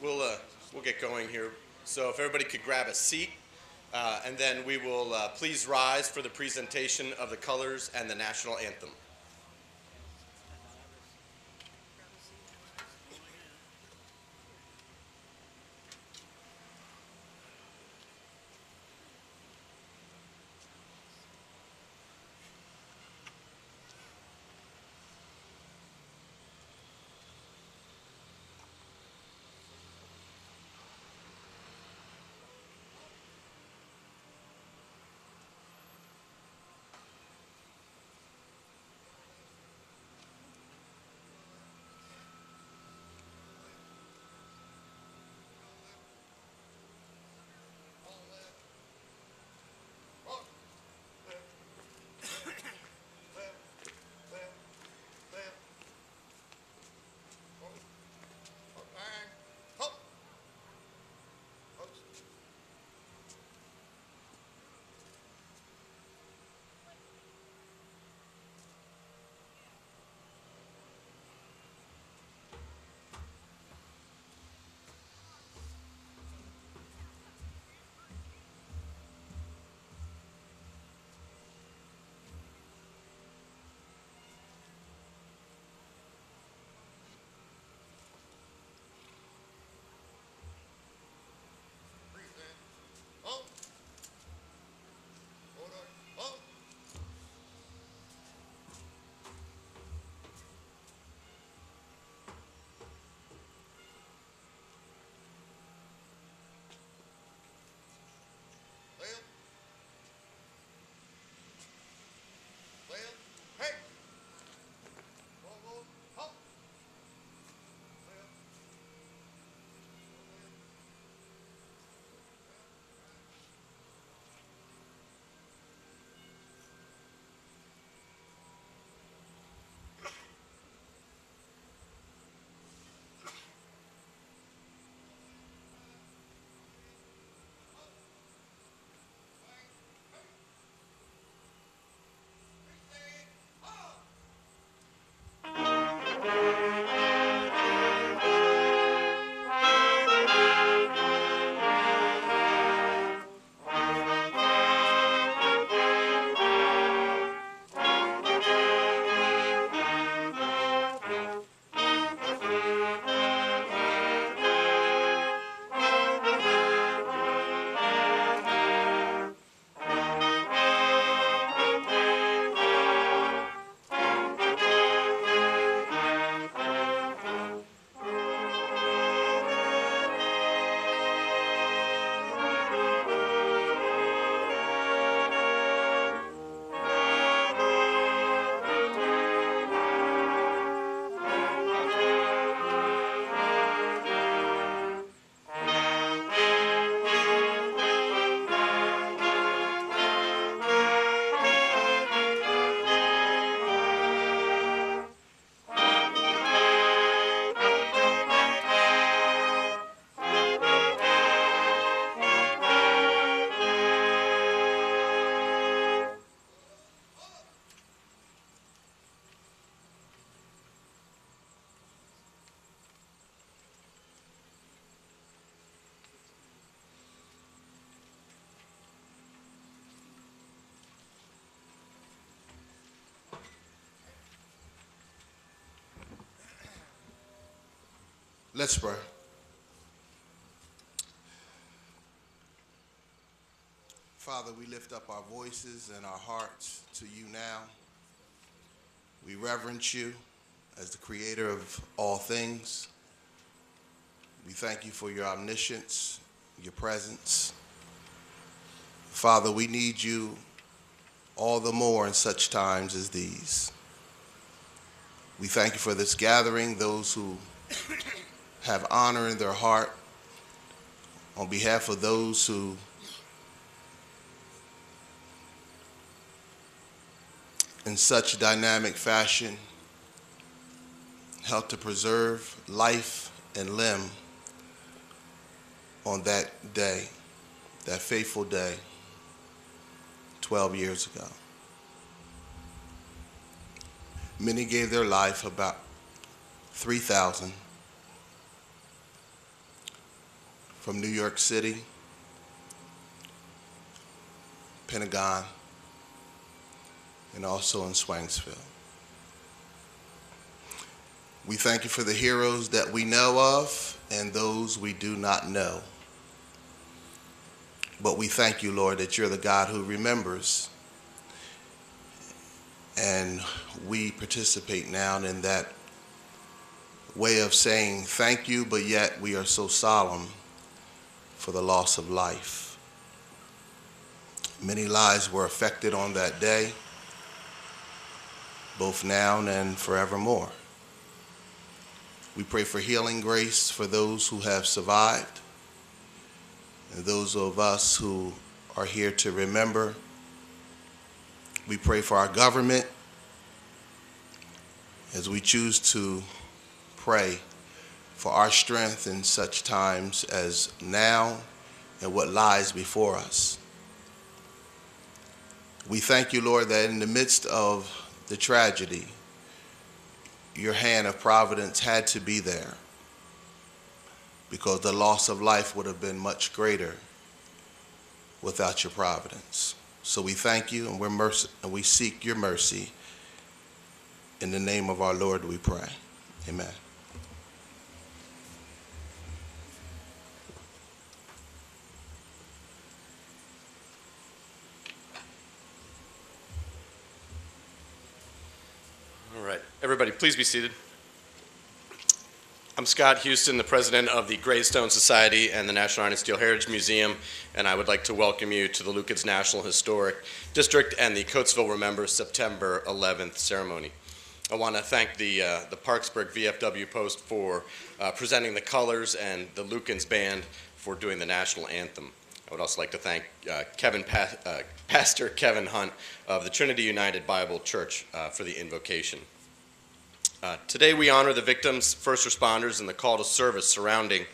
We'll get going here. So if everybody could grab a seat, and then we will please rise for the presentation of the colors and the national anthem. Let's pray. Father, we lift up our voices and our hearts to you now. We reverence you as the creator of all things. We thank you for your omniscience, your presence. Father, we need you all the more in such times as these. We thank you for this gathering, those who have honor in their heart, on behalf of those who in such dynamic fashion help to preserve life and limb on that day, that fateful day, 12 years ago. Many gave their life, about 3,000 from New York City, Pentagon, and also in Swangsville. We thank you for the heroes that we know of and those we do not know. But we thank you, Lord, that you're the God who remembers. And we participate now in that way of saying thank you, but yet we are so solemn for the loss of life. Many lives were affected on that day, both now and forevermore. We pray for healing grace for those who have survived, and those of us who are here to remember. We pray for our government as we choose to pray for our strength in such times as now and what lies before us. We thank you, Lord, that in the midst of the tragedy, your hand of providence had to be there, because the loss of life would have been much greater without your providence. So we thank you, and we seek your mercy. In the name of our Lord we pray. Amen. All right, everybody, please be seated. I'm Scott Houston, the president of the Greystone Society and the National Iron and Steel Heritage Museum, and I would like to welcome you to the Lucas National Historic District and the Coatesville Remember September 11th ceremony. I want to thank the Parksburg VFW Post for presenting the colors and the Lucans Band for doing the national anthem. I would also like to thank Pastor Kevin Hunt of the Trinity United Bible Church for the invocation. Today we honor the victims, first responders, and the call to service surrounding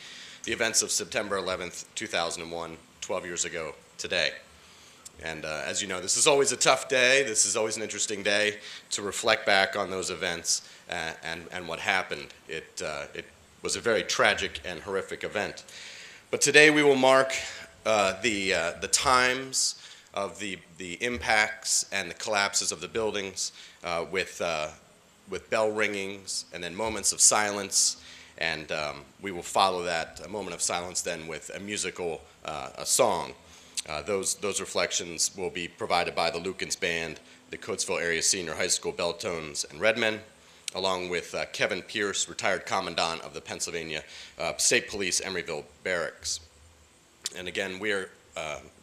the events of September 11th, 2001, 12 years ago today. And as you know, this is always a tough day. This is always an interesting day to reflect back on those events and what happened. It was a very tragic and horrific event. But today we will mark the times of the impacts and the collapses of the buildings with bell ringings and then moments of silence. And we will follow that, a moment of silence, then with a musical a song. Those reflections will be provided by the Lucans Band, the Coatesville Area Senior High School Belltones and Redmen, along with Kevin Pierce, retired Commandant of the Pennsylvania State Police Emeryville Barracks. And again, we are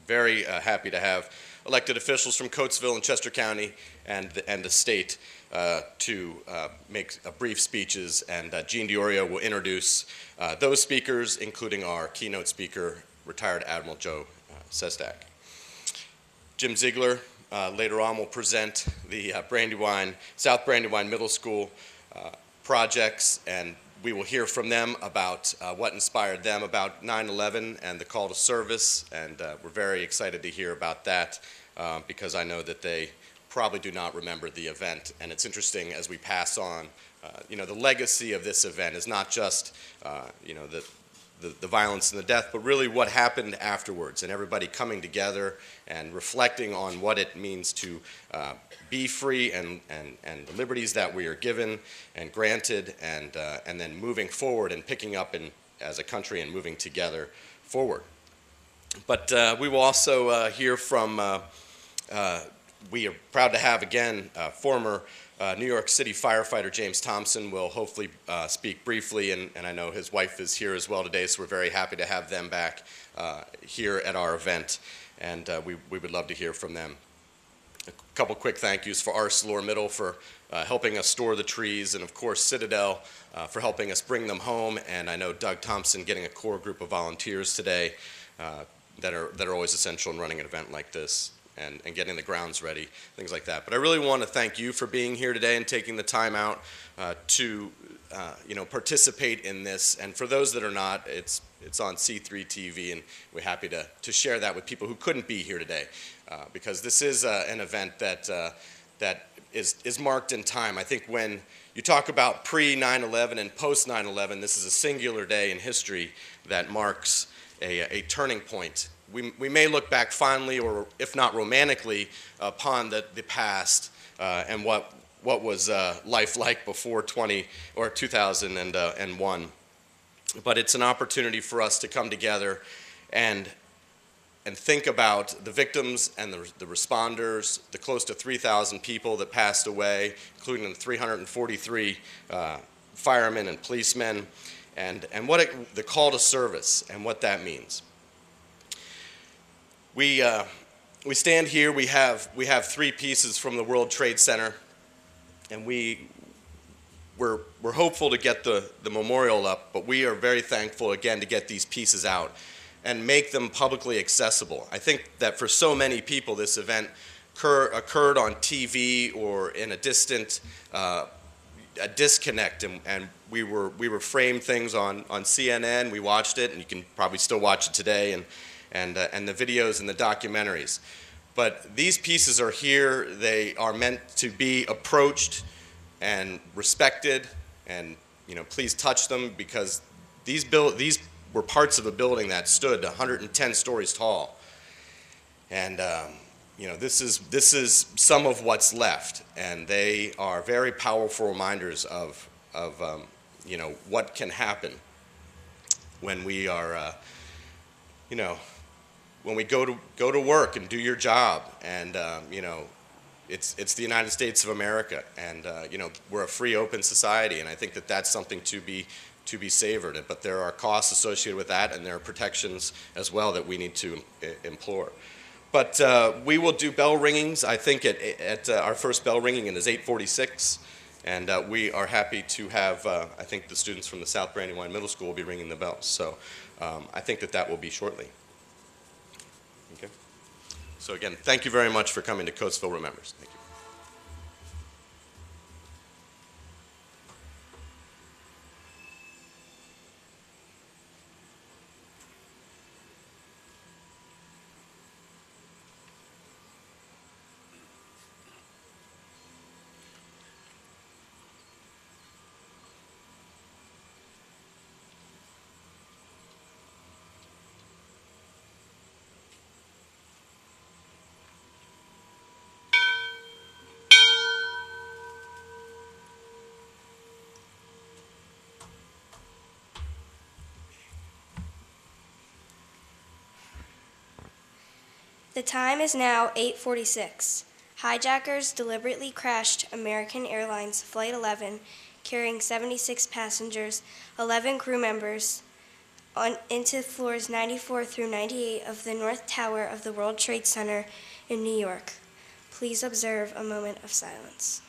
very happy to have elected officials from Coatesville and Chester County and the state to make brief speeches, and Gene Diorio will introduce those speakers, including our keynote speaker, retired Admiral Joe Sestak. Jim Ziegler later on will present the South Brandywine Middle School projects, and we will hear from them about what inspired them about 9/11 and the call to service, and we're very excited to hear about that because I know that they probably do not remember the event. And it's interesting as we pass on, the legacy of this event is not just, the violence and the death, but really what happened afterwards, and everybody coming together and reflecting on what it means to be free and the liberties that we are given and granted, and then moving forward and picking up as a country and moving together forward. But we will also hear from, we are proud to have again former New York City firefighter James Thompson will hopefully speak briefly, and I know his wife is here as well today, so we're very happy to have them back here at our event, and we would love to hear from them. A couple quick thank yous for Arcelor Middle for helping us store the trees, and of course Citadel for helping us bring them home, and I know Doug Thompson getting a core group of volunteers today that are always essential in running an event like this. And getting the grounds ready, things like that. But I really want to thank you for being here today and taking the time out to participate in this. And for those that are not, it's on C3 TV, and we're happy to share that with people who couldn't be here today, because this is an event that is marked in time. I think when you talk about pre 9/11 and post 9/11, this is a singular day in history that marks a turning point. We may look back fondly, or if not romantically, upon the past and what was life like before 2001. But it's an opportunity for us to come together and think about the victims and the responders, the close to 3,000 people that passed away, including the 343 firemen and policemen, and the call to service and what that means. We stand here. We have 3 pieces from the World Trade Center, and we're hopeful to get the memorial up, but we are very thankful again to get these pieces out and make them publicly accessible. I think that for so many people, this event occurred on TV or in a distant disconnect, and we were framed things on CNN. We watched it, and you can probably still watch it today, and the videos and the documentaries. But these pieces are here. They are meant to be approached and respected, and please touch them, because these were parts of a building that stood 110 stories tall, and this is some of what's left, and they are very powerful reminders of what can happen when we are when we go to work and do your job, and it's the United States of America, and we're a free, open society, and I think that that's something to be savored. But there are costs associated with that, and there are protections as well that we need to implore. But we will do bell ringings. I think at our first bell ringing is 8:46, and we are happy to have. I think the students from the South Brandywine Middle School will be ringing the bells. So I think that will be shortly. Okay. So again, thank you very much for coming to Coatesville Remembers. Thank you. The time is now 8:46. Hijackers deliberately crashed American Airlines Flight 11, carrying 76 passengers, 11 crew members, into floors 94 through 98 of the North Tower of the World Trade Center in New York. Please observe a moment of silence.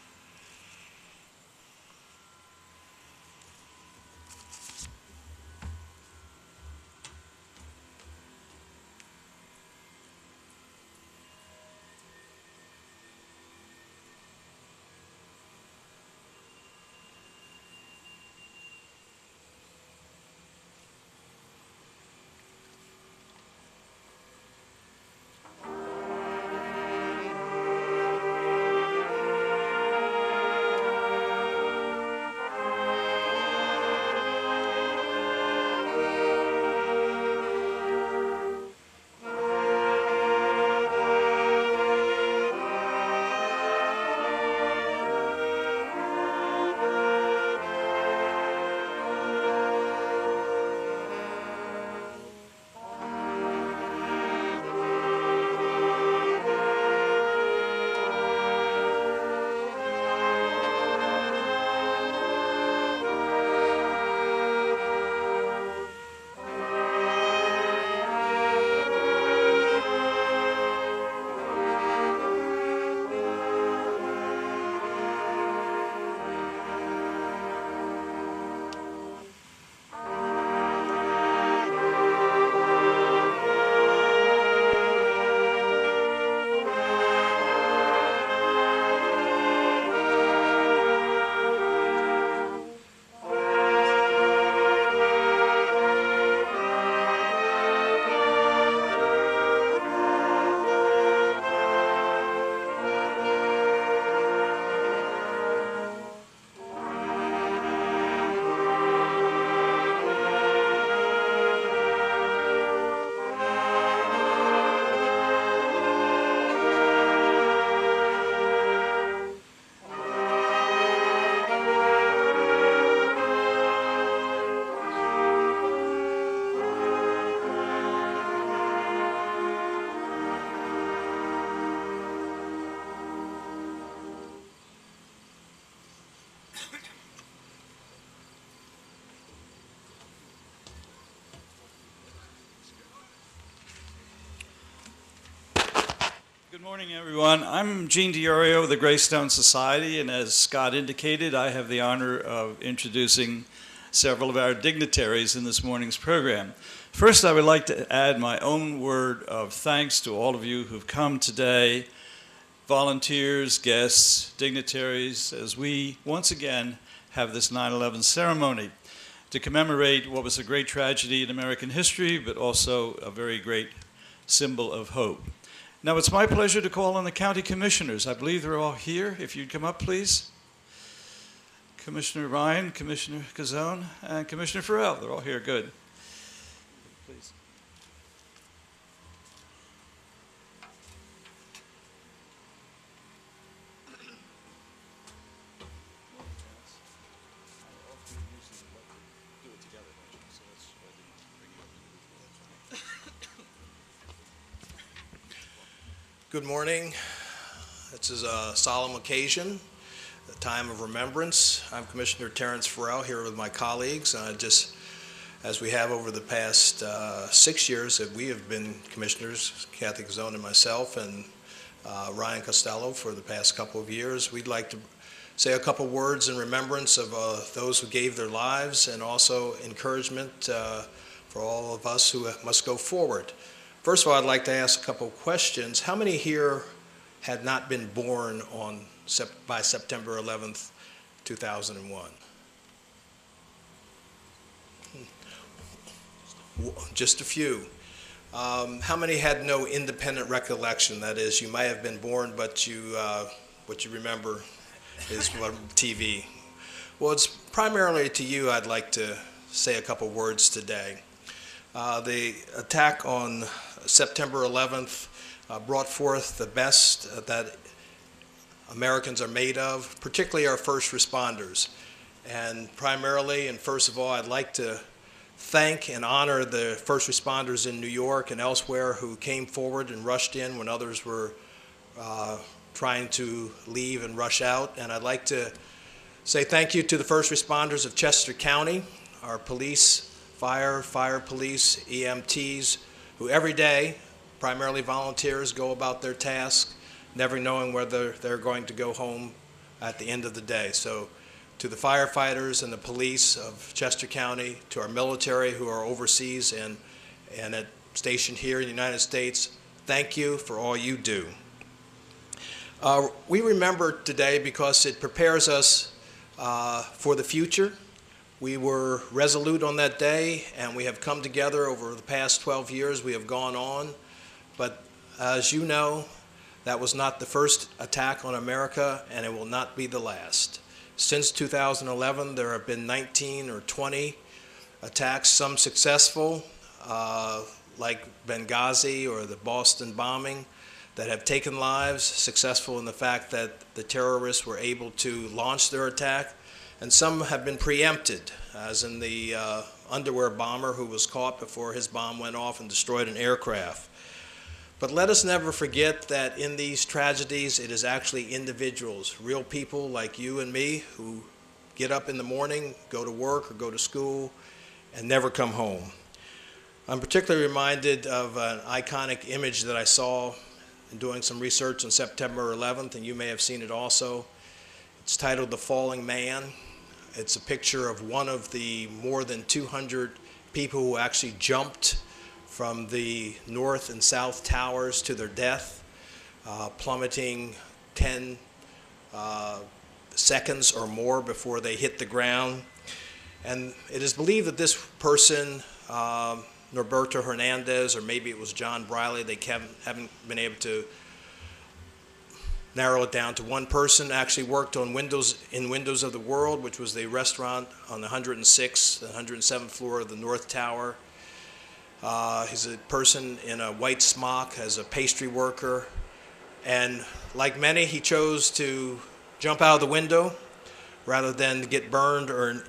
Good morning, everyone. I'm Gene DiOrio of the Greystone Society, and as Scott indicated, I have the honor of introducing several of our dignitaries in this morning's program. First, I would like to add my own word of thanks to all of you who've come today, volunteers, guests, dignitaries, as we once again have this 9/11 ceremony to commemorate what was a great tragedy in American history, but also a very great symbol of hope. Now, it's my pleasure to call on the county commissioners. I believe they're all here. If you'd come up, please. Commissioner Ryan, Commissioner Gazzone, and Commissioner Farrell. They're all here. Good. Please. Good morning. This is a solemn occasion, a time of remembrance. I'm Commissioner Terrence Farrell here with my colleagues. As we have over the past 6 years that we have been commissioners, Kathy Gazzone and myself, and Ryan Costello for the past couple of years, we'd like to say a couple words in remembrance of those who gave their lives and also encouragement for all of us who must go forward. First of all, I'd like to ask a couple of questions. How many here had not been born by September 11th, 2001? Just a few. How many had no independent recollection? That is, you might have been born, but what you remember is TV. Well, it's primarily to you I'd like to say a couple words today. The attack on September 11th brought forth the best that Americans are made of, particularly our first responders. And primarily, and first of all, I'd like to thank and honor the first responders in New York and elsewhere who came forward and rushed in when others were trying to leave and rush out. And I'd like to say thank you to the first responders of Chester County, our police, fire police, EMTs, who every day, primarily volunteers, go about their task, never knowing whether they're going to go home at the end of the day. So to the firefighters and the police of Chester County, to our military who are overseas and stationed here in the United States, thank you for all you do. We remember today because it prepares us for the future. We were resolute on that day, and we have come together over the past 12 years. We have gone on, but as you know, that was not the first attack on America, and it will not be the last. Since 2011, there have been 19 or 20 attacks, some successful, like Benghazi or the Boston bombing, that have taken lives, successful in the fact that the terrorists were able to launch their attack. And some have been preempted, as in the underwear bomber who was caught before his bomb went off and destroyed an aircraft. But let us never forget that in these tragedies, it is actually individuals, real people like you and me, who get up in the morning, go to work or go to school, and never come home. I'm particularly reminded of an iconic image that I saw in doing some research on September 11th, and you may have seen it also. It's titled "The Falling Man." It's a picture of one of the more than 200 people who actually jumped from the north and south towers to their death, plummeting 10 seconds or more before they hit the ground. And it is believed that this person, Norberto Hernandez, or maybe it was John Briley, they haven't been able to narrow it down to one person, actually worked on Windows of the World, which was the restaurant on the 106th, the 107th floor of the North Tower. He's a person in a white smock as a pastry worker. And like many, he chose to jump out of the window rather than get burned or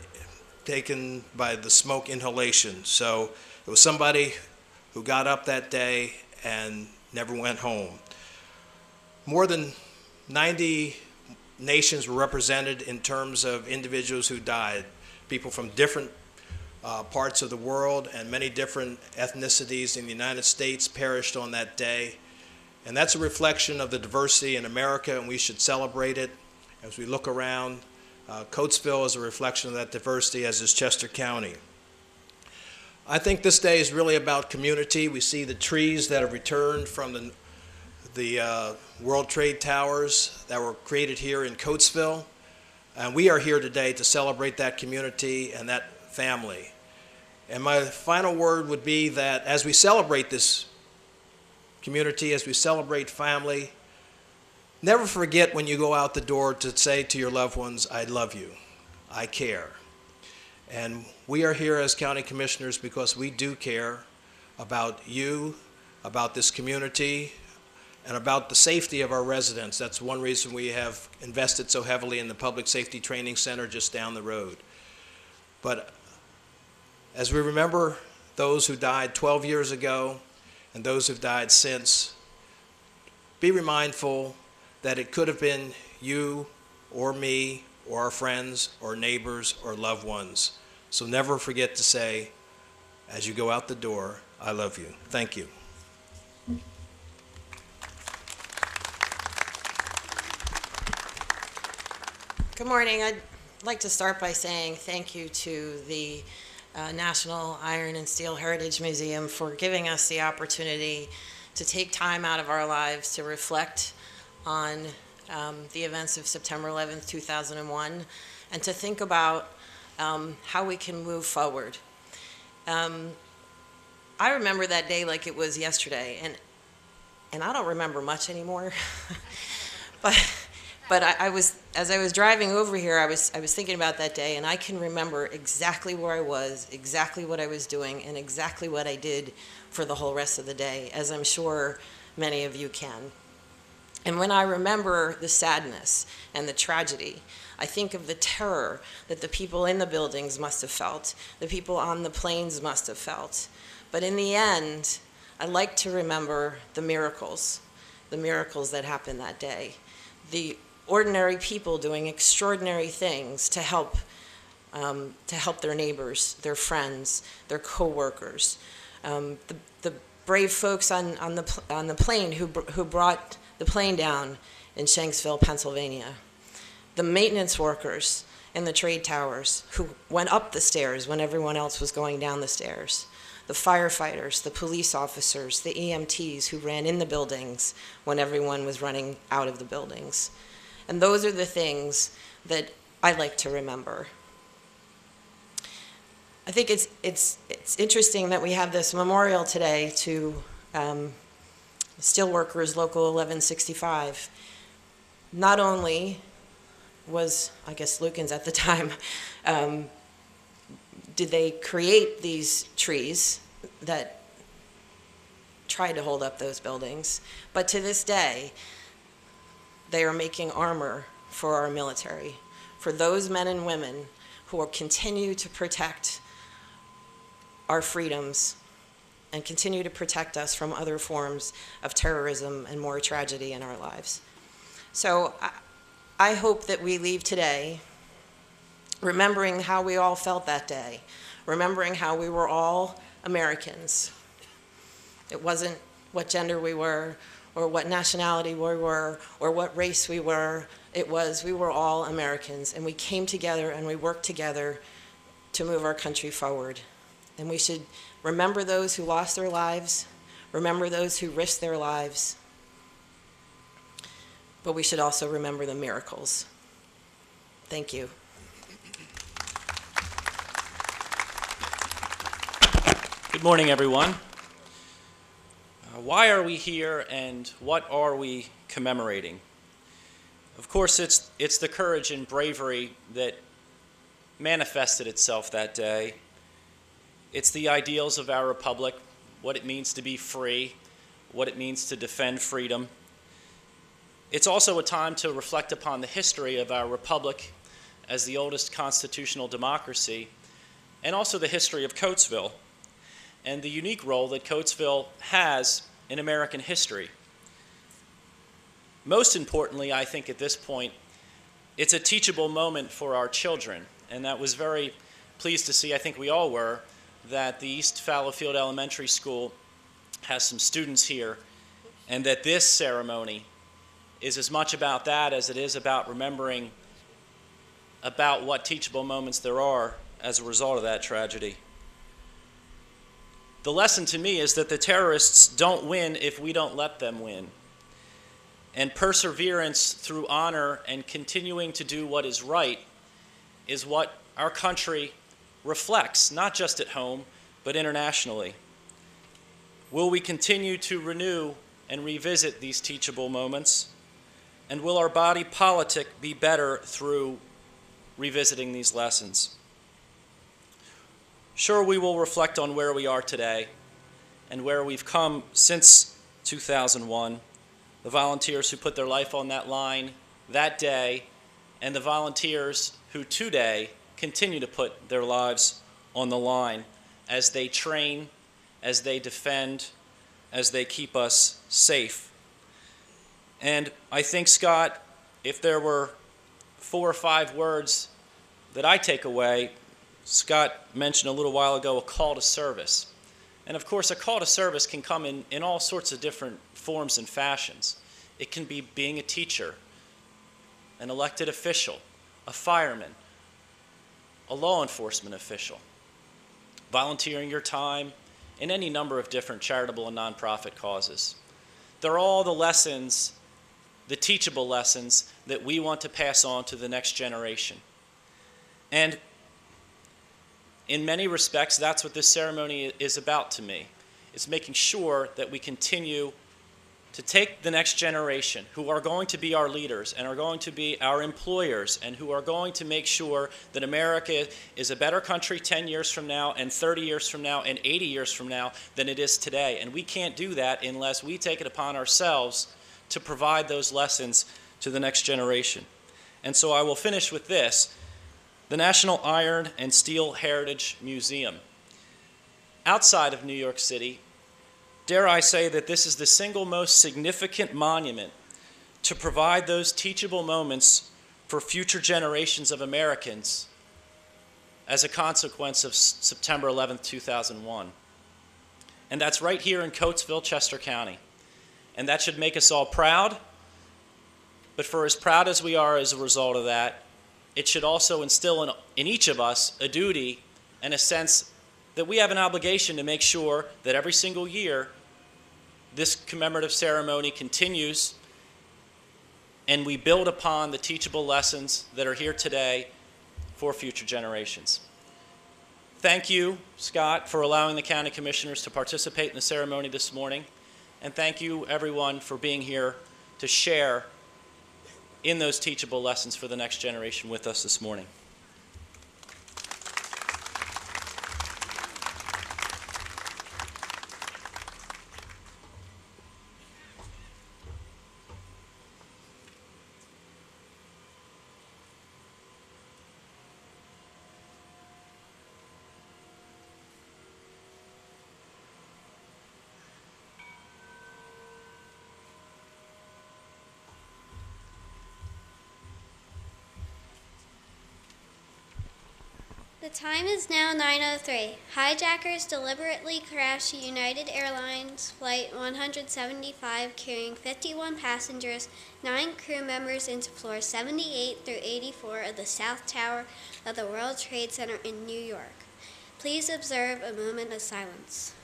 taken by the smoke inhalation. So it was somebody who got up that day and never went home. More than 90 nations were represented in terms of individuals who died, people from different parts of the world and many different ethnicities in the United States perished on that day. And that's a reflection of the diversity in America, and we should celebrate it. As we look around, Coatesville is a reflection of that diversity, as is Chester County. I think this day is really about community. We see the trees that have returned from the World Trade Towers that were created here in Coatesville. And we are here today to celebrate that community and that family. And my final word would be that as we celebrate this community, as we celebrate family, never forget when you go out the door to say to your loved ones, I love you, I care. And we are here as county commissioners because we do care about you, about this community, and about the safety of our residents. That's one reason we have invested so heavily in the Public Safety Training Center just down the road. But as we remember those who died 12 years ago and those who've died since, be mindful that it could have been you or me or our friends or neighbors or loved ones. So never forget to say, as you go out the door, I love you. Thank you. Good morning. I'd like to start by saying thank you to the National Iron and Steel Heritage Museum for giving us the opportunity to take time out of our lives to reflect on the events of September 11th, 2001, and to think about how we can move forward. I remember that day like it was yesterday, and I don't remember much anymore. But as I was driving over here, I was thinking about that day, and I can remember exactly where I was, exactly what I was doing, and exactly what I did for the whole rest of the day, as I'm sure many of you can. And when I remember the sadness and the tragedy, I think of the terror that the people in the buildings must have felt, the people on the planes must have felt. But in the end, I like to remember the miracles that happened that day. The ordinary people doing extraordinary things to help their neighbors, their friends, their co-workers. The brave folks on the plane who brought the plane down in Shanksville, Pennsylvania. The maintenance workers in the trade towers who went up the stairs when everyone else was going down the stairs. The firefighters, the police officers, the EMTs who ran in the buildings when everyone was running out of the buildings. And those are the things that I like to remember. I think it's interesting that we have this memorial today to Steelworkers Local 1165. Not only was, I guess, Lukens at the time, did they create these trees that tried to hold up those buildings, but to this day, they are making armor for our military, for those men and women who will continue to protect our freedoms and continue to protect us from other forms of terrorism and more tragedy in our lives. So I hope that we leave today remembering how we all felt that day, remembering how we were all Americans. It wasn't what gender we were, or what nationality we were, or what race we were. It was we were all Americans, and we came together and we worked together to move our country forward. And we should remember those who lost their lives, remember those who risked their lives, but we should also remember the miracles. Thank you. Good morning, everyone. Why are we here, and what are we commemorating? Of course, it's the courage and bravery that manifested itself that day. It's the ideals of our republic, what it means to be free, what it means to defend freedom. It's also a time to reflect upon the history of our republic as the oldest constitutional democracy, and also the history of Coatesville, and the unique role that Coatesville has in American history. Most importantly, I think at this point, it's a teachable moment for our children, and that was very pleased to see, I think we all were, that the East Fallowfield Elementary School has some students here, and that this ceremony is as much about that as it is about remembering about what teachable moments there are as a result of that tragedy. The lesson to me is that the terrorists don't win if we don't let them win. And perseverance through honor and continuing to do what is right is what our country reflects, not just at home, but internationally. Will we continue to renew and revisit these teachable moments? And will our body politic be better through revisiting these lessons? Sure, we will reflect on where we are today and where we've come since 2001, the volunteers who put their life on that line that day, and the volunteers who today continue to put their lives on the line as they train, as they defend, as they keep us safe. And I think, Scott, if there were 4 or 5 words that I take away, Scott mentioned a little while ago a call to service. And of course, a call to service can come in all sorts of different forms and fashions. It can be being a teacher, an elected official, a fireman, a law enforcement official, volunteering your time in any number of different charitable and nonprofit causes. They're all the lessons, the teachable lessons that we want to pass on to the next generation. And in many respects, that's what this ceremony is about to me. It's making sure that we continue to take the next generation, who are going to be our leaders and are going to be our employers and who are going to make sure that America is a better country 10 years from now and 30 years from now and 80 years from now than it is today. And we can't do that unless we take it upon ourselves to provide those lessons to the next generation. And so I will finish with this. The National Iron and Steel Heritage Museum. Outside of New York City, dare I say that this is the single most significant monument to provide those teachable moments for future generations of Americans as a consequence of September 11th, 2001. And that's right here in Coatesville, Chester County. And that should make us all proud. But for as proud as we are as a result of that, it should also instill in each of us a duty and a sense that we have an obligation to make sure that every single year this commemorative ceremony continues and we build upon the teachable lessons that are here today for future generations. Thank you, Scott, for allowing the county commissioners to participate in the ceremony this morning. And thank you, everyone, for being here to share in those teachable lessons for the next generation with us this morning. The time is now 9:03. Hijackers deliberately crashed United Airlines Flight 175 carrying 51 passengers, 9 crew members into floors 78 through 84 of the South Tower of the World Trade Center in New York. Please observe a moment of silence.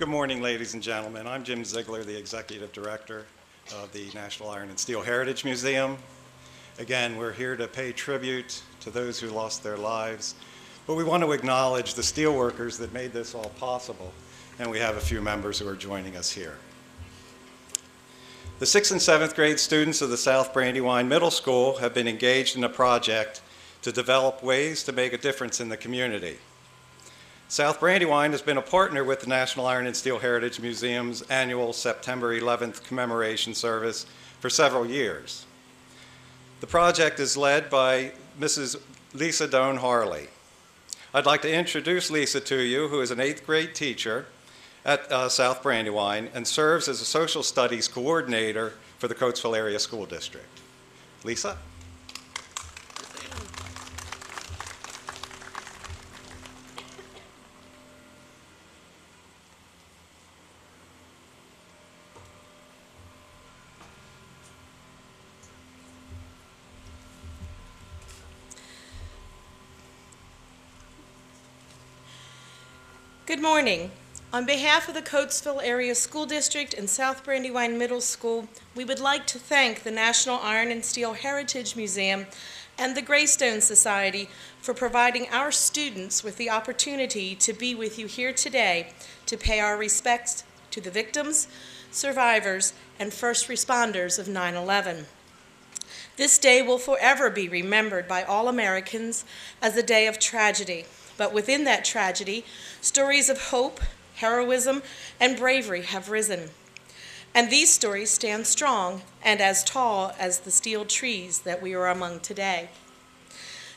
Good morning, ladies and gentlemen. I'm Jim Ziegler, the Executive Director of the National Iron and Steel Heritage Museum. Again, we're here to pay tribute to those who lost their lives, but we want to acknowledge the steelworkers that made this all possible, and we have a few members who are joining us here. The 6th and 7th grade students of the South Brandywine Middle School have been engaged in a project to develop ways to make a difference in the community. South Brandywine has been a partner with the National Iron and Steel Heritage Museum's annual September 11th commemoration service for several years. The project is led by Mrs. Lisa Doan Harley. I'd like to introduce Lisa to you, who is an 8th grade teacher at South Brandywine and serves as a social studies coordinator for the Coatesville Area School District. Lisa? Good morning. On behalf of the Coatesville Area School District and South Brandywine Middle School, we would like to thank the National Iron and Steel Heritage Museum and the Greystone Society for providing our students with the opportunity to be with you here today to pay our respects to the victims, survivors, and first responders of 9/11. This day will forever be remembered by all Americans as a day of tragedy. But within that tragedy, stories of hope, heroism, and bravery have risen. And these stories stand strong and as tall as the steel trees that we are among today.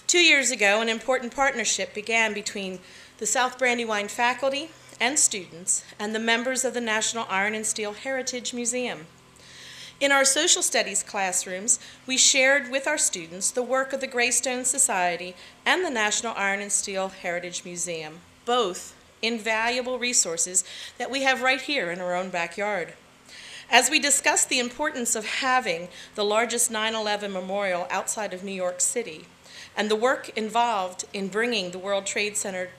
2 years ago, an important partnership began between the South Brandywine faculty and students and the members of the National Iron and Steel Heritage Museum. In our social studies classrooms, we shared with our students the work of the Greystone Society and the National Iron and Steel Heritage Museum, both invaluable resources that we have right here in our own backyard. As we discussed the importance of having the largest 9/11 memorial outside of New York City and the work involved in bringing the World Trade Center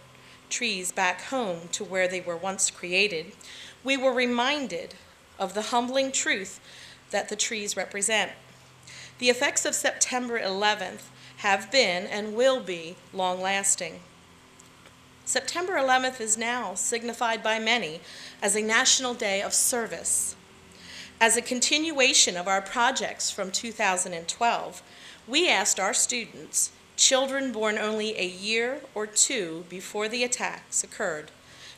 trees back home to where they were once created, we were reminded of the humbling truth that the trees represent. The effects of September 11th have been and will be long-lasting. September 11th is now signified by many as a national day of service. As a continuation of our projects from 2012, we asked our students, children born only a year or two before the attacks occurred,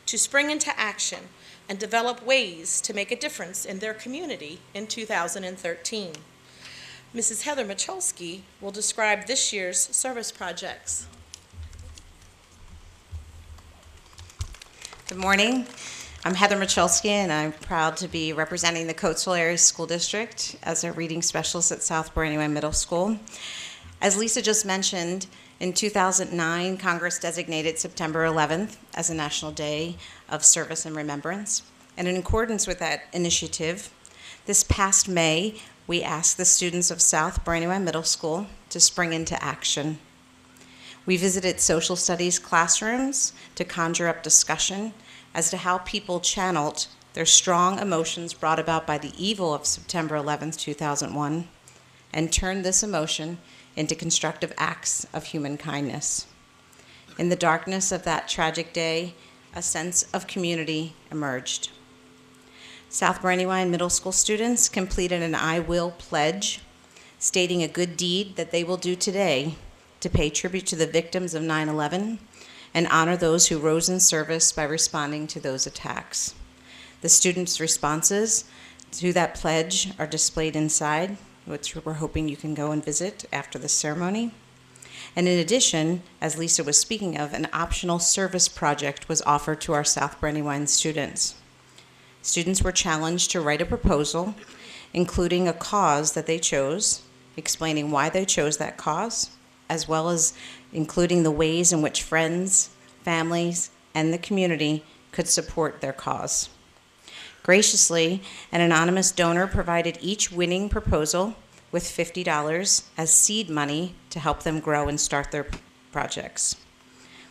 to spring into action and develop ways to make a difference in their community in 2013. Mrs. Heather Michalski will describe this year's service projects. Good morning. I'm Heather Michalski, and I'm proud to be representing the Coatesville Area School District as a reading specialist at South Brandywine Middle School. As Lisa just mentioned, in 2009, Congress designated September 11th as a National Day of Service and Remembrance. And in accordance with that initiative, this past May, we asked the students of South Brandywine Middle School to spring into action. We visited social studies classrooms to conjure up discussion as to how people channeled their strong emotions brought about by the evil of September 11th, 2001, and turned this emotion into constructive acts of human kindness. In the darkness of that tragic day, a sense of community emerged. South Brandywine Middle School students completed an I Will pledge, stating a good deed that they will do today to pay tribute to the victims of 9/11 and honor those who rose in service by responding to those attacks. The students' responses to that pledge are displayed inside, which we're hoping you can go and visit after the ceremony. And in addition, as Lisa was speaking of, an optional service project was offered to our South Brandywine students. Students were challenged to write a proposal, including a cause that they chose, explaining why they chose that cause, as well as including the ways in which friends, families, and the community could support their cause. Graciously, an anonymous donor provided each winning proposal with $50 as seed money to help them grow and start their projects.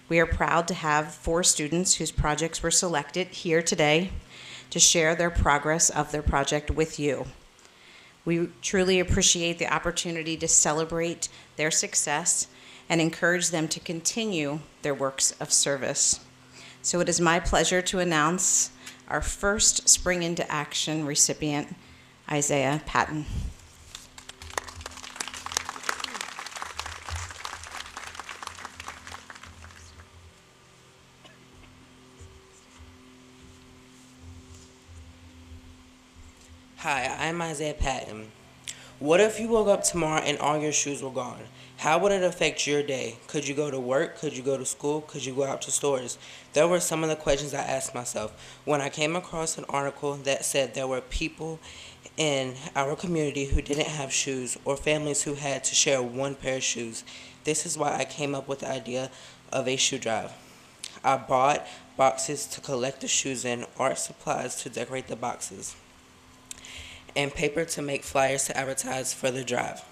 We are proud to have 4 students whose projects were selected here today to share their progress of their project with you. We truly appreciate the opportunity to celebrate their success and encourage them to continue their works of service. So it is my pleasure to announce our first Spring into Action recipient, Isaiah Patton. Hi, I'm Isaiah Patton. What if you woke up tomorrow and all your shoes were gone? How would it affect your day? Could you go to work? Could you go to school? Could you go out to stores? There were some of the questions I asked myself when I came across an article that said there were people in our community who didn't have shoes or families who had to share one pair of shoes. This is why I came up with the idea of a shoe drive. I bought boxes to collect the shoes in, art supplies to decorate the boxes, and paper to make flyers to advertise for the drive.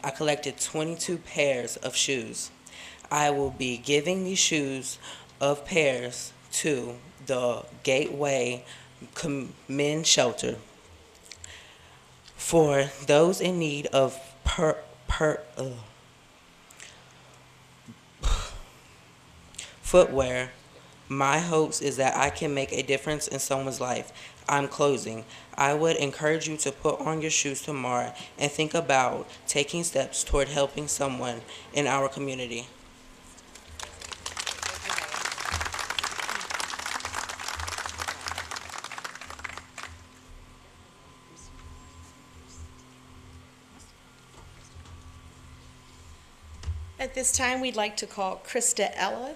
I collected 22 pairs of shoes. I will be giving these shoes of pairs to the Gateway Men's Shelter for those in need of footwear. My hopes is that I can make a difference in someone's life. I'm closing. I would encourage you to put on your shoes tomorrow and think about taking steps toward helping someone in our community. At this time, we'd like to call Krista Ella.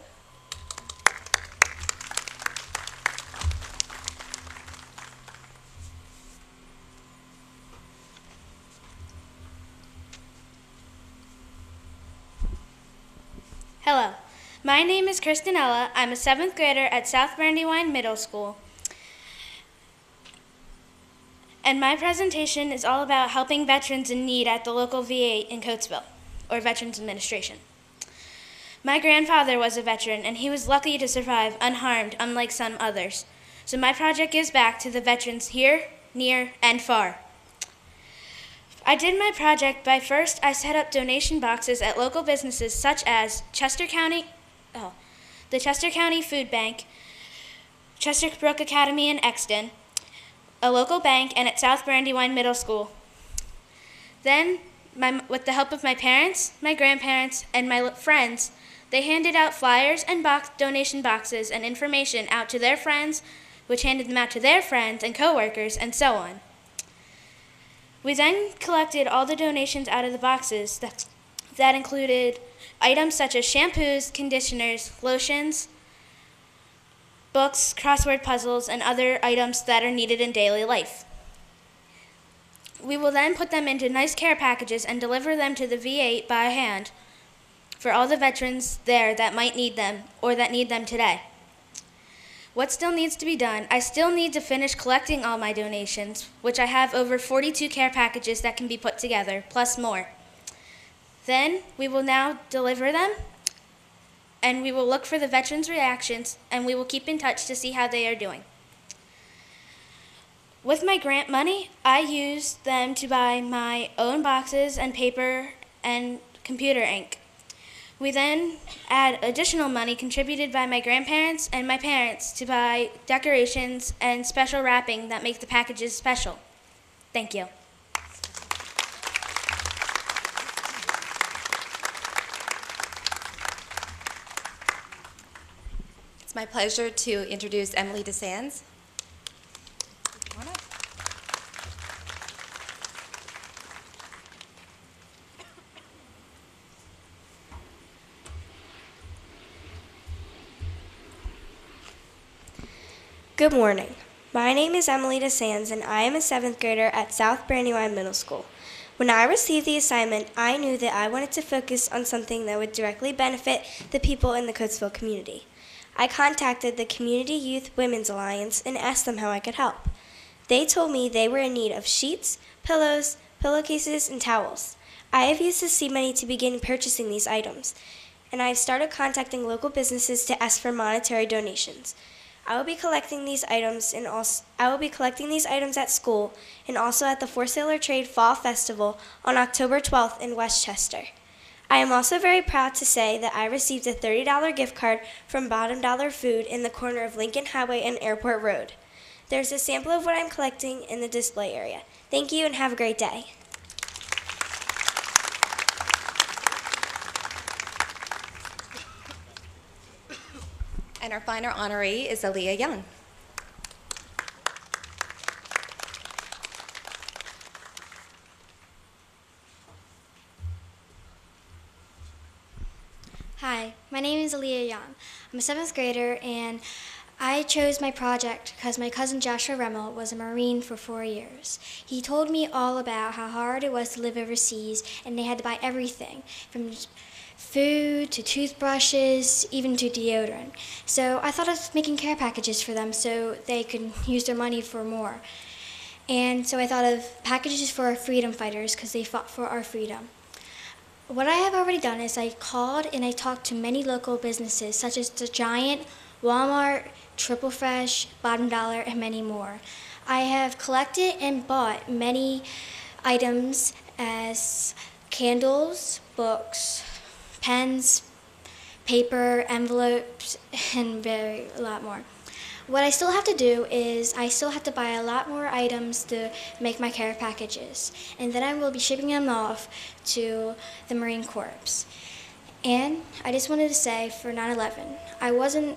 Hello, my name is Kristen Ella. I'm a 7th grader at South Brandywine Middle School. And my presentation is all about helping veterans in need at the local VA in Coatesville, or Veterans Administration. My grandfather was a veteran, and he was lucky to survive unharmed, unlike some others. So my project gives back to the veterans here, near, and far. I did my project by first I set up donation boxes at local businesses such as the Chester County Food Bank, Chesterbrook Academy in Exton, a local bank, and at South Brandywine Middle School. Then, with the help of my parents, my grandparents, and my friends, they handed out flyers and donation boxes and information out to their friends, which handed them out to their friends and coworkers, and so on. We then collected all the donations out of the boxes that included items such as shampoos, conditioners, lotions, books, crossword puzzles, and other items that are needed in daily life. We will then put them into nice care packages and deliver them to the VA by hand for all the veterans there that might need them or that need them today. What still needs to be done? I still need to finish collecting all my donations, which I have over 42 care packages that can be put together, plus more. Then we will now deliver them, and we will look for the veterans' reactions, and we will keep in touch to see how they are doing. With my grant money, I used them to buy my own boxes and paper and computer ink. We then add additional money contributed by my grandparents and my parents to buy decorations and special wrapping that make the packages special. Thank you. It's my pleasure to introduce Emily DeSands. Good morning. My name is Emily DeSands, and I am a 7th grader at South Brandywine Middle School. When I received the assignment, I knew that I wanted to focus on something that would directly benefit the people in the Coatesville community. I contacted the Community Youth Women's Alliance and asked them how I could help. They told me they were in need of sheets, pillows, pillowcases, and towels. I have used the seed money to begin purchasing these items, and I have started contacting local businesses to ask for monetary donations. I will be collecting these items at school and also at the For Sale or Trade Fall Festival on October 12th in Westchester. I am also very proud to say that I received a $30 gift card from Bottom Dollar Food in the corner of Lincoln Highway and Airport Road. There's a sample of what I'm collecting in the display area. Thank you and have a great day. And our final honoree is Aaliyah Young. Hi, my name is Aaliyah Young. I'm a 7th grader, and I chose my project because my cousin Joshua Remmel was a Marine for 4 years. He told me all about how hard it was to live overseas, and they had to buy everything, from food to toothbrushes, even to deodorant. So I thought of making care packages for them so they could use their money for more. And so I thought of packages for our freedom fighters because they fought for our freedom. What I have already done is I called and I talked to many local businesses such as The Giant, Walmart, Triple Fresh, Bottom Dollar, and many more. I have collected and bought many items as candles, books, pens, paper, envelopes, and a lot more. What I still have to do is I still have to buy a lot more items to make my care packages, and then I will be shipping them off to the Marine Corps. And I just wanted to say for 9/11, I wasn't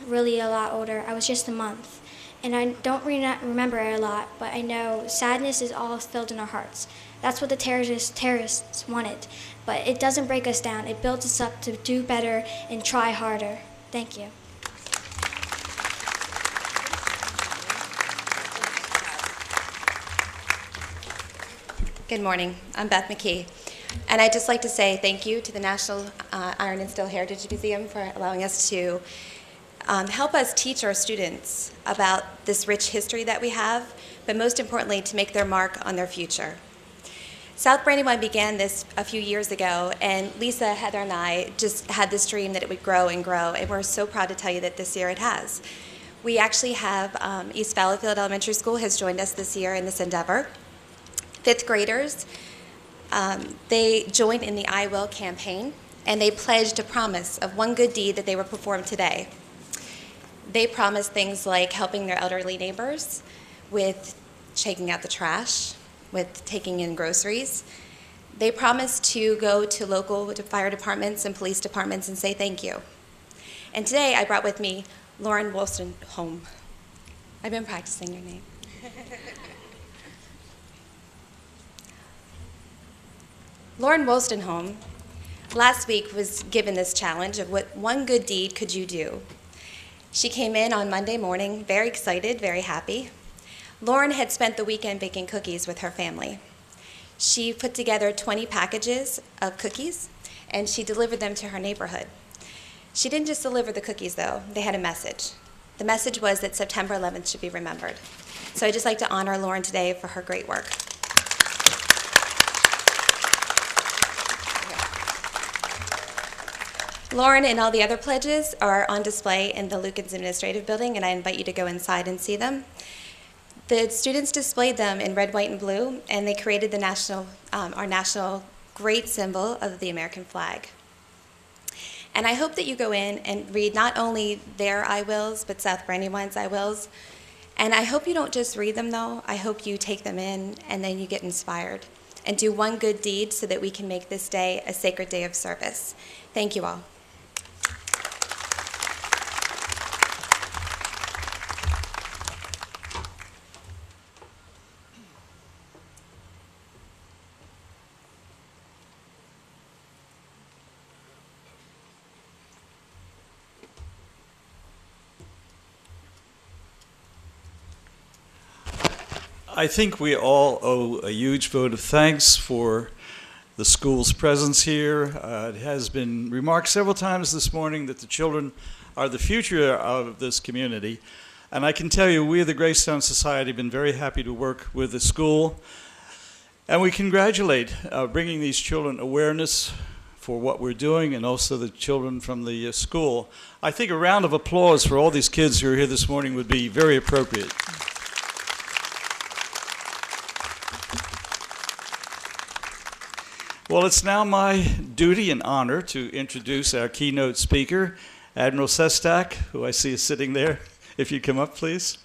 really a lot older, I was just a month. And I don't remember it a lot, but I know sadness is all filled in our hearts. That's what the terrorists wanted. But it doesn't break us down. It builds us up to do better and try harder. Thank you. Good morning. I'm Beth McKee. And I'd just like to say thank you to the National Iron and Steel Heritage Museum for allowing us to help us teach our students about this rich history that we have, but most importantly, to make their mark on their future. South Brandywine began this a few years ago, and Lisa, Heather, and I just had this dream that it would grow and grow, and we're so proud to tell you that this year it has. We actually have East Fallowfield Elementary School has joined us this year in this endeavor. 5th graders, they joined in the I Will campaign, and they pledged a promise of one good deed that they would perform today. They promised things like helping their elderly neighbors with shaking out the trash, with taking in groceries. They promised to go to local fire departments and police departments and say thank you. And today I brought with me Lauren Wollstonholm. I've been practicing your name. Lauren Wollstonholm last week was given this challenge of what one good deed could you do. She came in on Monday morning very excited, very happy. Lauren had spent the weekend baking cookies with her family. She put together 20 packages of cookies, and she delivered them to her neighborhood. She didn't just deliver the cookies, though. They had a message. The message was that September 11th should be remembered. So I'd just like to honor Lauren today for her great work. Lauren and all the other pledges are on display in the Lukens Administrative Building, and I invite you to go inside and see them. The students displayed them in red, white, and blue, and they created the our national great symbol of the American flag. And I hope that you go in and read not only their I Wills, but South Brandywine's I Wills. And I hope you don't just read them, though. I hope you take them in, and then you get inspired. And do one good deed so that we can make this day a sacred day of service. Thank you all. I think we all owe a huge vote of thanks for the school's presence here. It has been remarked several times this morning that the children are the future of this community. And I can tell you, we at the Greystone Society have been very happy to work with the school. And we congratulate bringing these children awareness for what we're doing, and also the children from the school. I think a round of applause for all these kids who are here this morning would be very appropriate. Well, it's now my duty and honor to introduce our keynote speaker, Admiral Sestak, who I see is sitting there. If you'd come up, please.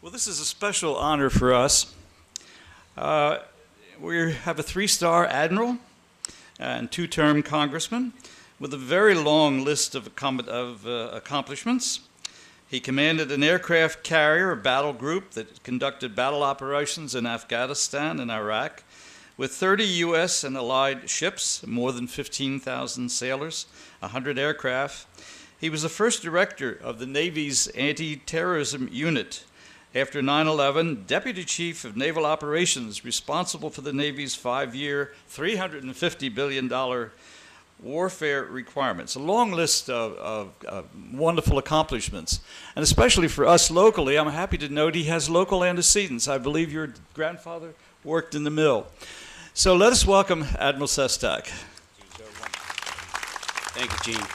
Well, this is a special honor for us. We have a 3-star admiral and 2-term congressman with a very long list of accomplishments. He commanded an aircraft carrier, a battle group that conducted battle operations in Afghanistan and Iraq with 30 U.S. and allied ships, more than 15,000 sailors, 100 aircraft. He was the first director of the Navy's anti-terrorism unit. After 9/11, Deputy Chief of Naval Operations, responsible for the Navy's 5-year, $350 billion warfare requirements. A long list of wonderful accomplishments. And especially for us locally, I'm happy to note he has local antecedents. I believe your grandfather worked in the mill. So let us welcome Admiral Sestak. Thank you, Gene.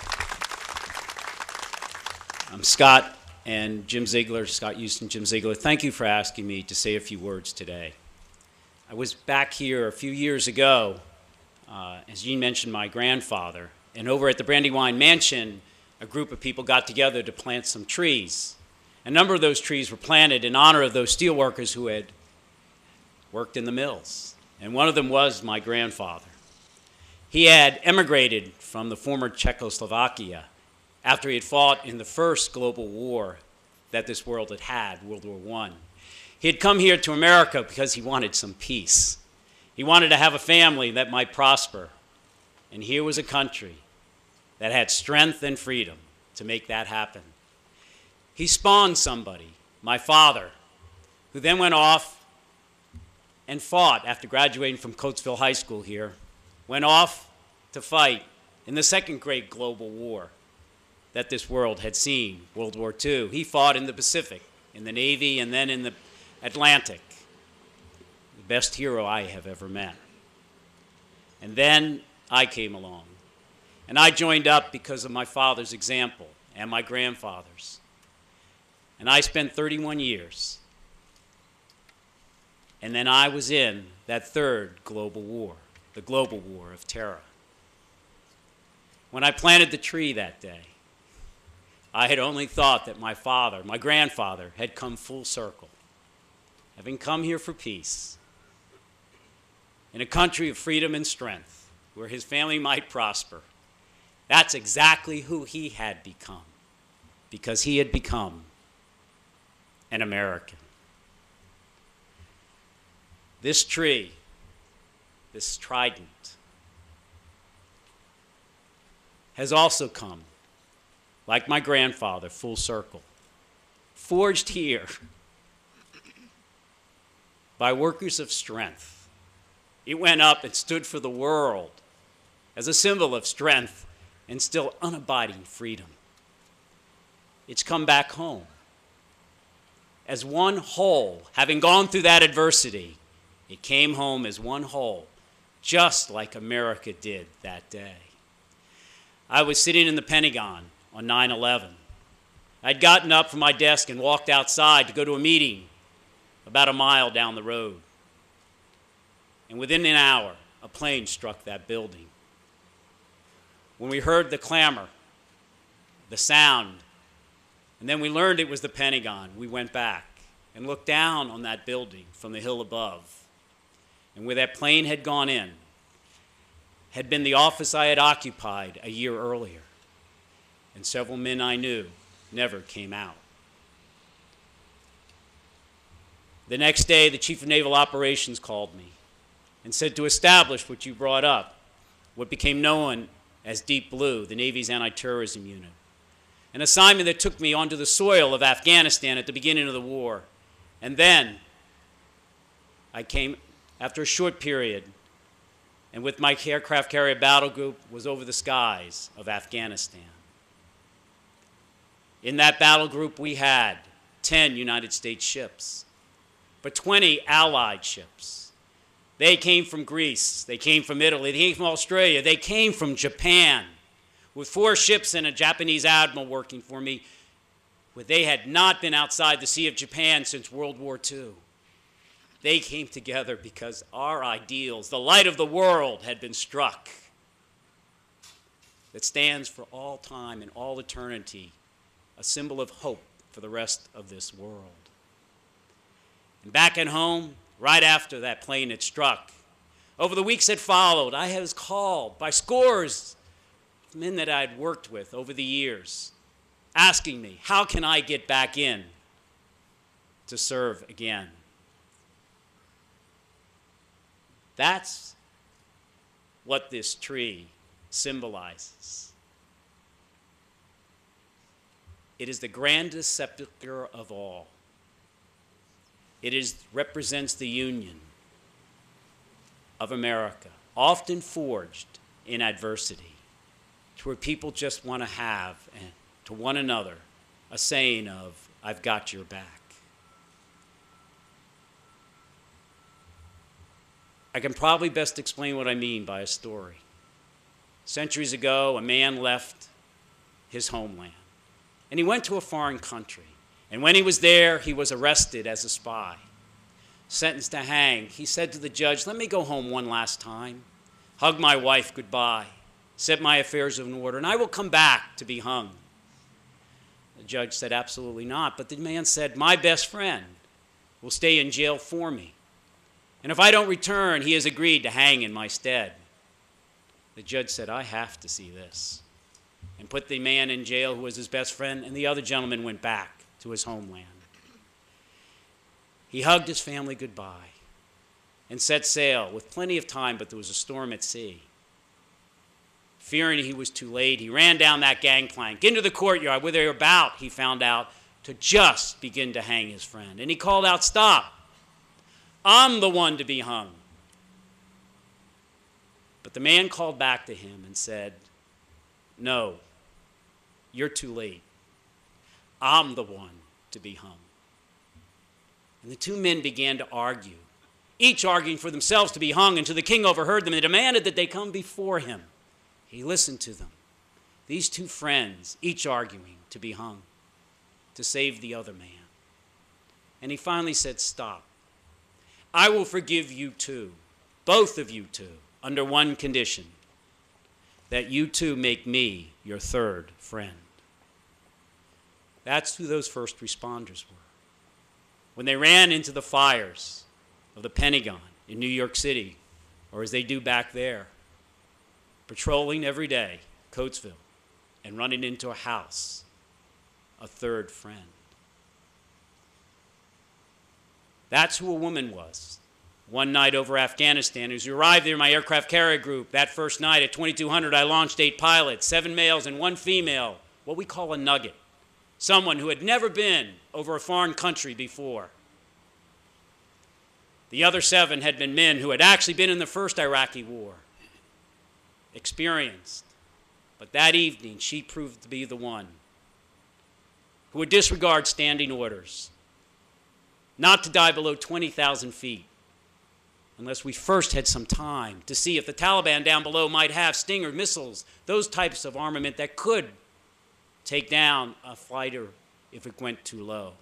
I'm Scott and Jim Ziegler, Scott Houston, Jim Ziegler. Thank you for asking me to say a few words today. I was back here a few years ago, as Gene mentioned, my grandfather, and over at the Brandywine Mansion, a group of people got together to plant some trees. A number of those trees were planted in honor of those steelworkers who had worked in the mills, and one of them was my grandfather. He had emigrated from the former Czechoslovakia after he had fought in the first global war that this world had had, World War I. He had come here to America because he wanted some peace. He wanted to have a family that might prosper. And here was a country that had strength and freedom to make that happen. He spawned somebody, my father, who then went off and fought after graduating from Coatesville High School here, went off to fight in the second great global war that this world had seen, World War II. He fought in the Pacific, in the Navy, and then in the Atlantic. The best hero I have ever met. And then I came along. And I joined up because of my father's example and my grandfather's. And I spent 31 years. And then I was in that third global war, the global war of terror. When I planted the tree that day, I had only thought that my father, my grandfather, had come full circle, having come here for peace, in a country of freedom and strength, where his family might prosper. That's exactly who he had become, because he had become an American. This tree, this trident, has also come, like my grandfather, full circle, forged here by workers of strength. It went up and stood for the world as a symbol of strength and still unabiding freedom. It's come back home as one whole. Having gone through that adversity, it came home as one whole, just like America did that day. I was sitting in the Pentagon on 9/11. I'd gotten up from my desk and walked outside to go to a meeting about a mile down the road. And within an hour, a plane struck that building. When we heard the clamor, the sound, and then we learned it was the Pentagon, we went back and looked down on that building from the hill above. And where that plane had gone in had been the office I had occupied a year earlier. And several men I knew never came out. The next day, the Chief of Naval Operations called me and said to establish what you brought up, what became known as Deep Blue, the Navy's anti-terrorism unit, an assignment that took me onto the soil of Afghanistan at the beginning of the war. And then I came, after a short period, and with my aircraft carrier battle group was over the skies of Afghanistan. In that battle group, we had 10 United States ships, but 20 Allied ships. They came from Greece, they came from Italy, they came from Australia, they came from Japan, with 4 ships and a Japanese admiral working for me. But they had not been outside the Sea of Japan since World War II. They came together because our ideals, the light of the world, had been struck. That stands for all time and all eternity, a symbol of hope for the rest of this world. And back at home, right after that plane had struck, over the weeks that followed, I was called by scores of men that I'd worked with over the years, asking me, how can I get back in to serve again? That's what this tree symbolizes. It is the grandest sepulcher of all. It represents the union of America, often forged in adversity, to where people just want to have, and to one another, a saying of, I've got your back. I can probably best explain what I mean by a story. Centuries ago, a man left his homeland, and he went to a foreign country. And when he was there, he was arrested as a spy. Sentenced to hang, he said to the judge, let me go home one last time, hug my wife goodbye, set my affairs in order, and I will come back to be hung. The judge said, absolutely not. But the man said, my best friend will stay in jail for me. And if I don't return, he has agreed to hang in my stead. The judge said, I have to see this, and put the man in jail who was his best friend, and the other gentleman went back to his homeland. He hugged his family goodbye and set sail with plenty of time, but there was a storm at sea. Fearing he was too late, he ran down that gangplank into the courtyard where they were about, he found out, to just begin to hang his friend. And he called out, stop, I'm the one to be hung. But the man called back to him and said, no, you're too late. I'm the one to be hung. And the two men began to argue, each arguing for themselves to be hung, until the king overheard them and demanded that they come before him. He listened to them, these two friends, each arguing to be hung, to save the other man. And he finally said, stop. I will forgive you two, both of you two, under one condition, that you two make me your third friend. That's who those first responders were. When they ran into the fires of the Pentagon in New York City, or as they do back there, patrolling every day, Coatesville, and running into a house, a third friend. That's who a woman was. One night over Afghanistan, as we arrived there in my aircraft carrier group, that first night at 2200, I launched 8 pilots, 7 males and 1 female, what we call a nugget, someone who had never been over a foreign country before. The other 7 had been men who had actually been in the first Iraqi war, experienced. But that evening, she proved to be the one who would disregard standing orders, not to dive below 20,000 feet, unless we first had some time to see if the Taliban down below might have Stinger missiles, those types of armament that could take down a fighter if it went too low.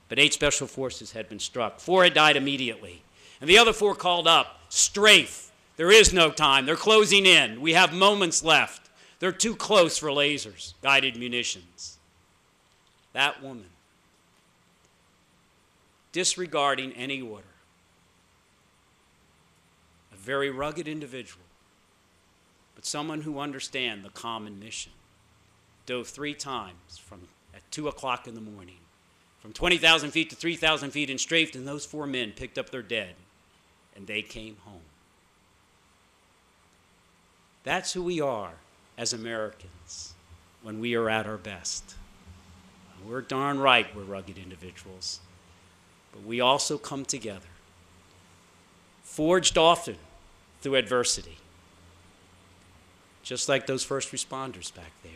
But 8 special forces had been struck. 4 had died immediately. And the other 4 called up, strafe. There is no time. They're closing in. We have moments left. They're too close for lasers, guided munitions. That woman, disregarding any order, a very rugged individual, but someone who understands the common mission, dove 3 times at 2 o'clock in the morning, from 20,000 feet to 3,000 feet, and strafed, and those 4 men picked up their dead, and they came home. That's who we are as Americans when we are at our best. We're darn right we're rugged individuals, but we also come together, forged often through adversity, just like those first responders back there.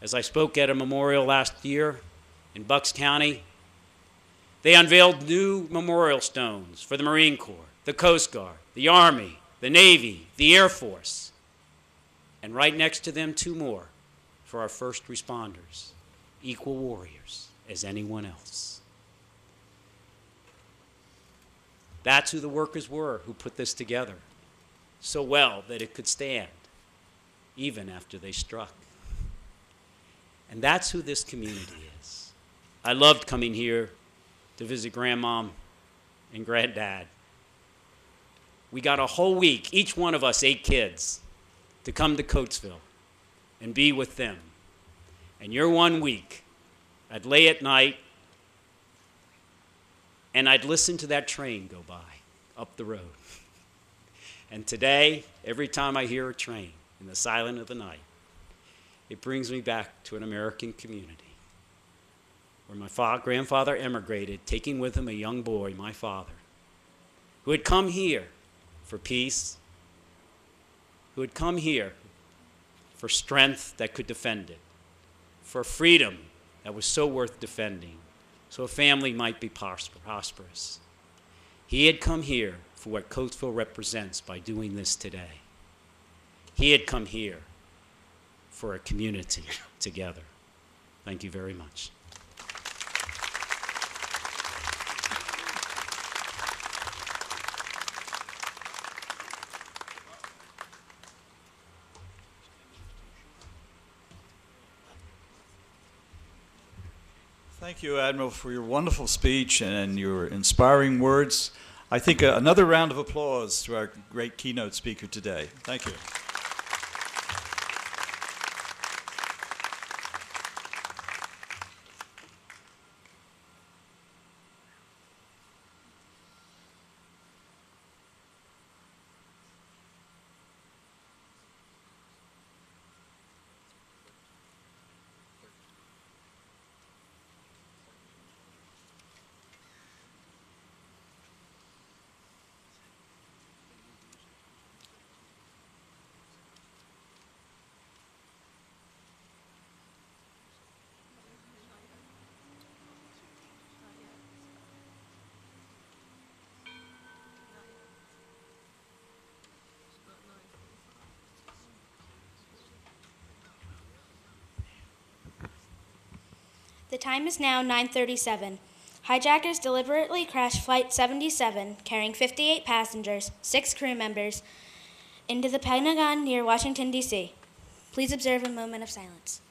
As I spoke at a memorial last year in Bucks County, they unveiled new memorial stones for the Marine Corps, the Coast Guard, the Army, the Navy, the Air Force, and right next to them, 2 more for our first responders, equal warriors as anyone else. That's who the workers were who put this together so well that it could stand even after they struck. And that's who this community is. I loved coming here to visit Grandmom and Granddad. We got a whole week, each one of us 8 kids, to come to Coatesville and be with them. And your 1 week, I'd lay at night and I'd listen to that train go by up the road. And today, every time I hear a train in the silence of the night, it brings me back to an American community where my grandfather emigrated, taking with him a young boy, my father, who had come here for peace, who had come here for strength that could defend it, for freedom that was so worth defending, so a family might be prosperous. He had come here for what Coatesville represents by doing this today. He had come here for a community together. Thank you very much. Thank you, Admiral, for your wonderful speech and your inspiring words. I think another round of applause to our great keynote speaker today. Thank you. The time is now 9:37. Hijackers deliberately crashed Flight 77, carrying 58 passengers, 6 crew members, into the Pentagon near Washington, D.C. Please observe a moment of silence.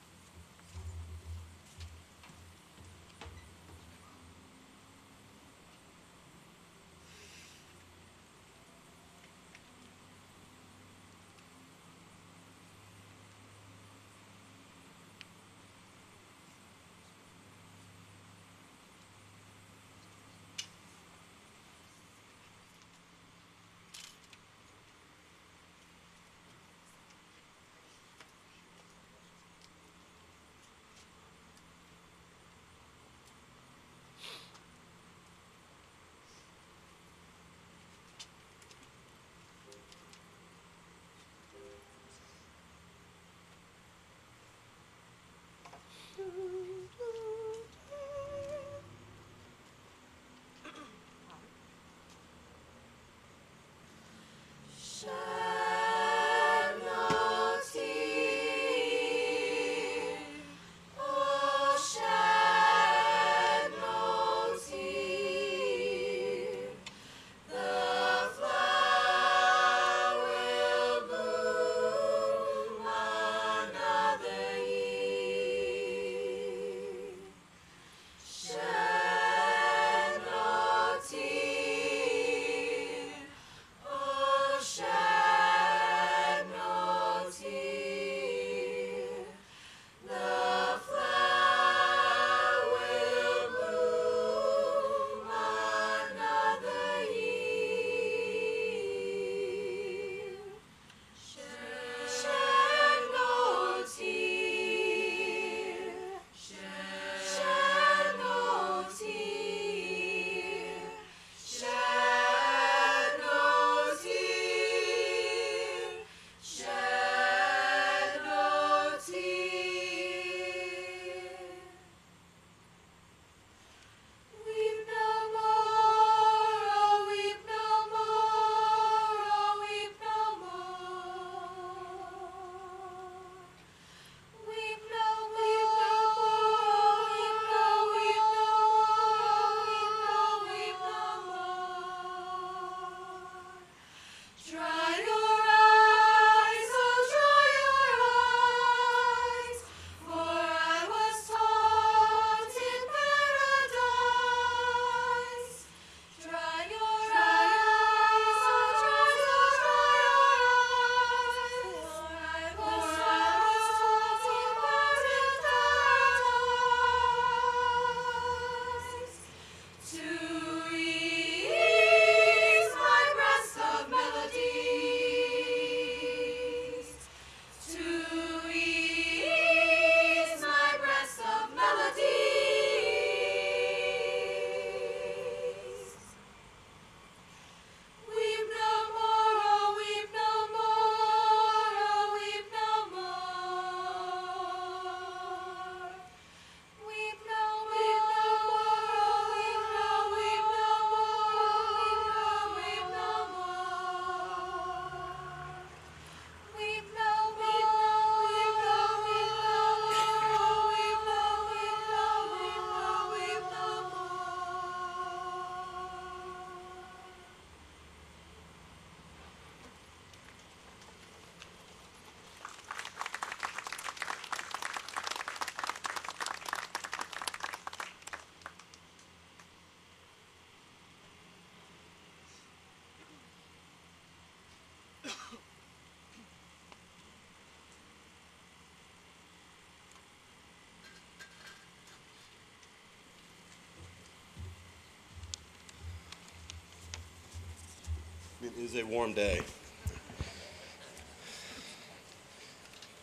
It is a warm day.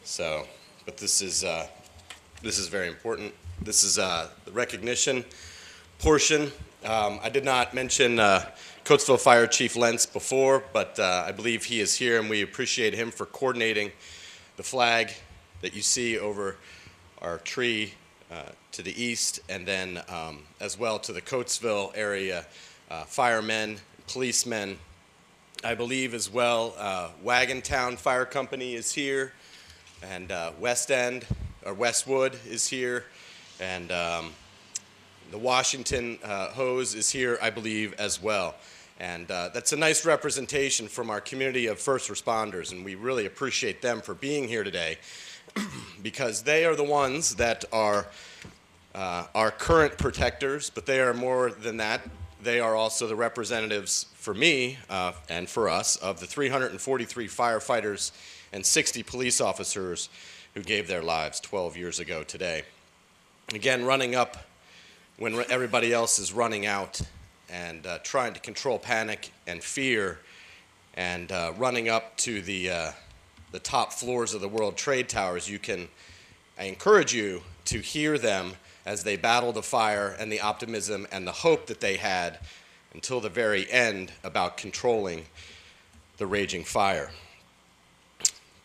So, but this is very important. This is the recognition portion. I did not mention Coatesville Fire Chief Lentz before, but I believe he is here, and we appreciate him for coordinating the flag that you see over our tree to the east, and then as well to the Coatesville area firemen, policemen. I believe as well Wagontown Fire Company is here, and Westwood is here, and the Washington Hose is here, I believe, as well. And that's a nice representation from our community of first responders, and we really appreciate them for being here today because they are the ones that are our current protectors, but they are more than that. They are also the representatives for me and for us of the 343 firefighters and 60 police officers who gave their lives 12 years ago today. Again, running up when everybody else is running out and trying to control panic and fear, and running up to the top floors of the World Trade Towers, I encourage you to hear them as they battle the fire and the optimism and the hope that they had until the very end about controlling the raging fire.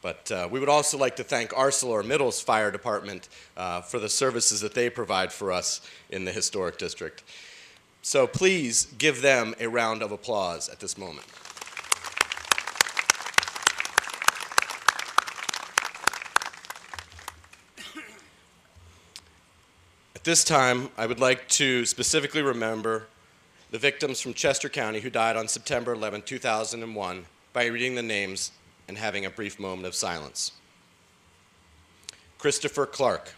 But we would also like to thank ArcelorMittal's Fire Department for the services that they provide for us in the Historic District. So please give them a round of applause at this moment. At this time, I would like to specifically remember the victims from Chester County who died on September 11, 2001 by reading the names and having a brief moment of silence. Christopher Clark.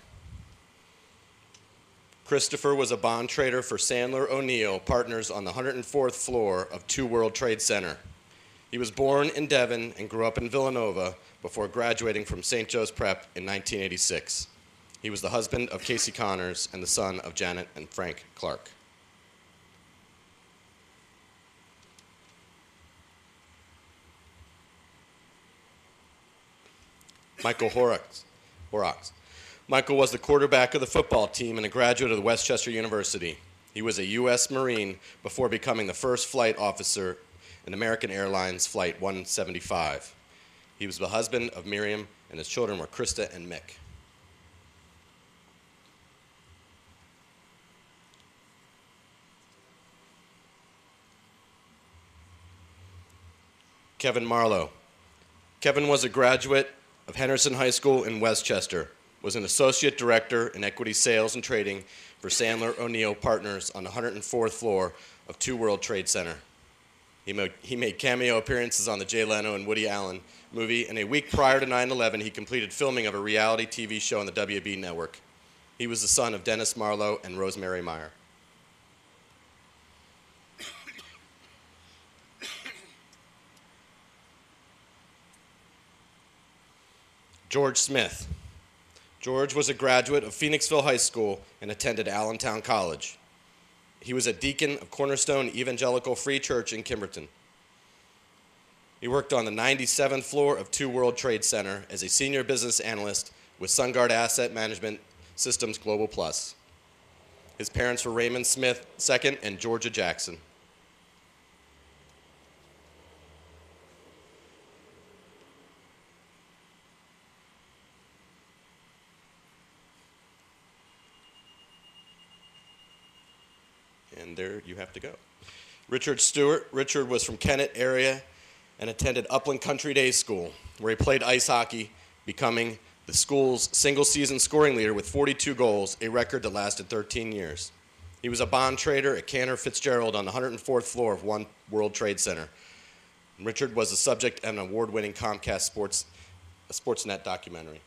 Christopher was a bond trader for Sandler O'Neill Partners on the 104th floor of 2 World Trade Center. He was born in Devon and grew up in Villanova before graduating from St. Joe's Prep in 1986. He was the husband of Casey Connors and the son of Janet and Frank Clark. Michael Horrocks. Michael was the quarterback of the football team and a graduate of Westchester University. He was a U.S. Marine before becoming the first flight officer in American Airlines Flight 175. He was the husband of Miriam, and his children were Krista and Mick. Kevin Marlowe. Kevin was a graduate of Henderson High School in Westchester, was an associate director in equity sales and trading for Sandler O'Neill Partners on the 104th floor of 2 World Trade Center. He made cameo appearances on the Jay Leno and Woody Allen movie, and a week prior to 9/11, he completed filming of a reality TV show on the WB network. He was the son of Dennis Marlowe and Rosemary Meyer. George Smith. George was a graduate of Phoenixville High School and attended Allentown College. He was a deacon of Cornerstone Evangelical Free Church in Kimberton. He worked on the 97th floor of 2 World Trade Center as a senior business analyst with SunGard Asset Management Systems Global Plus. His parents were Raymond Smith II and Georgia Jackson. And there you have to go. Richard Stewart. Richard was from Kennett area and attended Upland Country Day School, where he played ice hockey, becoming the school's single-season scoring leader with 42 goals, a record that lasted 13 years. He was a bond trader at Cantor Fitzgerald on the 104th floor of 1 World Trade Center. Richard was the subject of an award-winning Comcast Sportsnet documentary.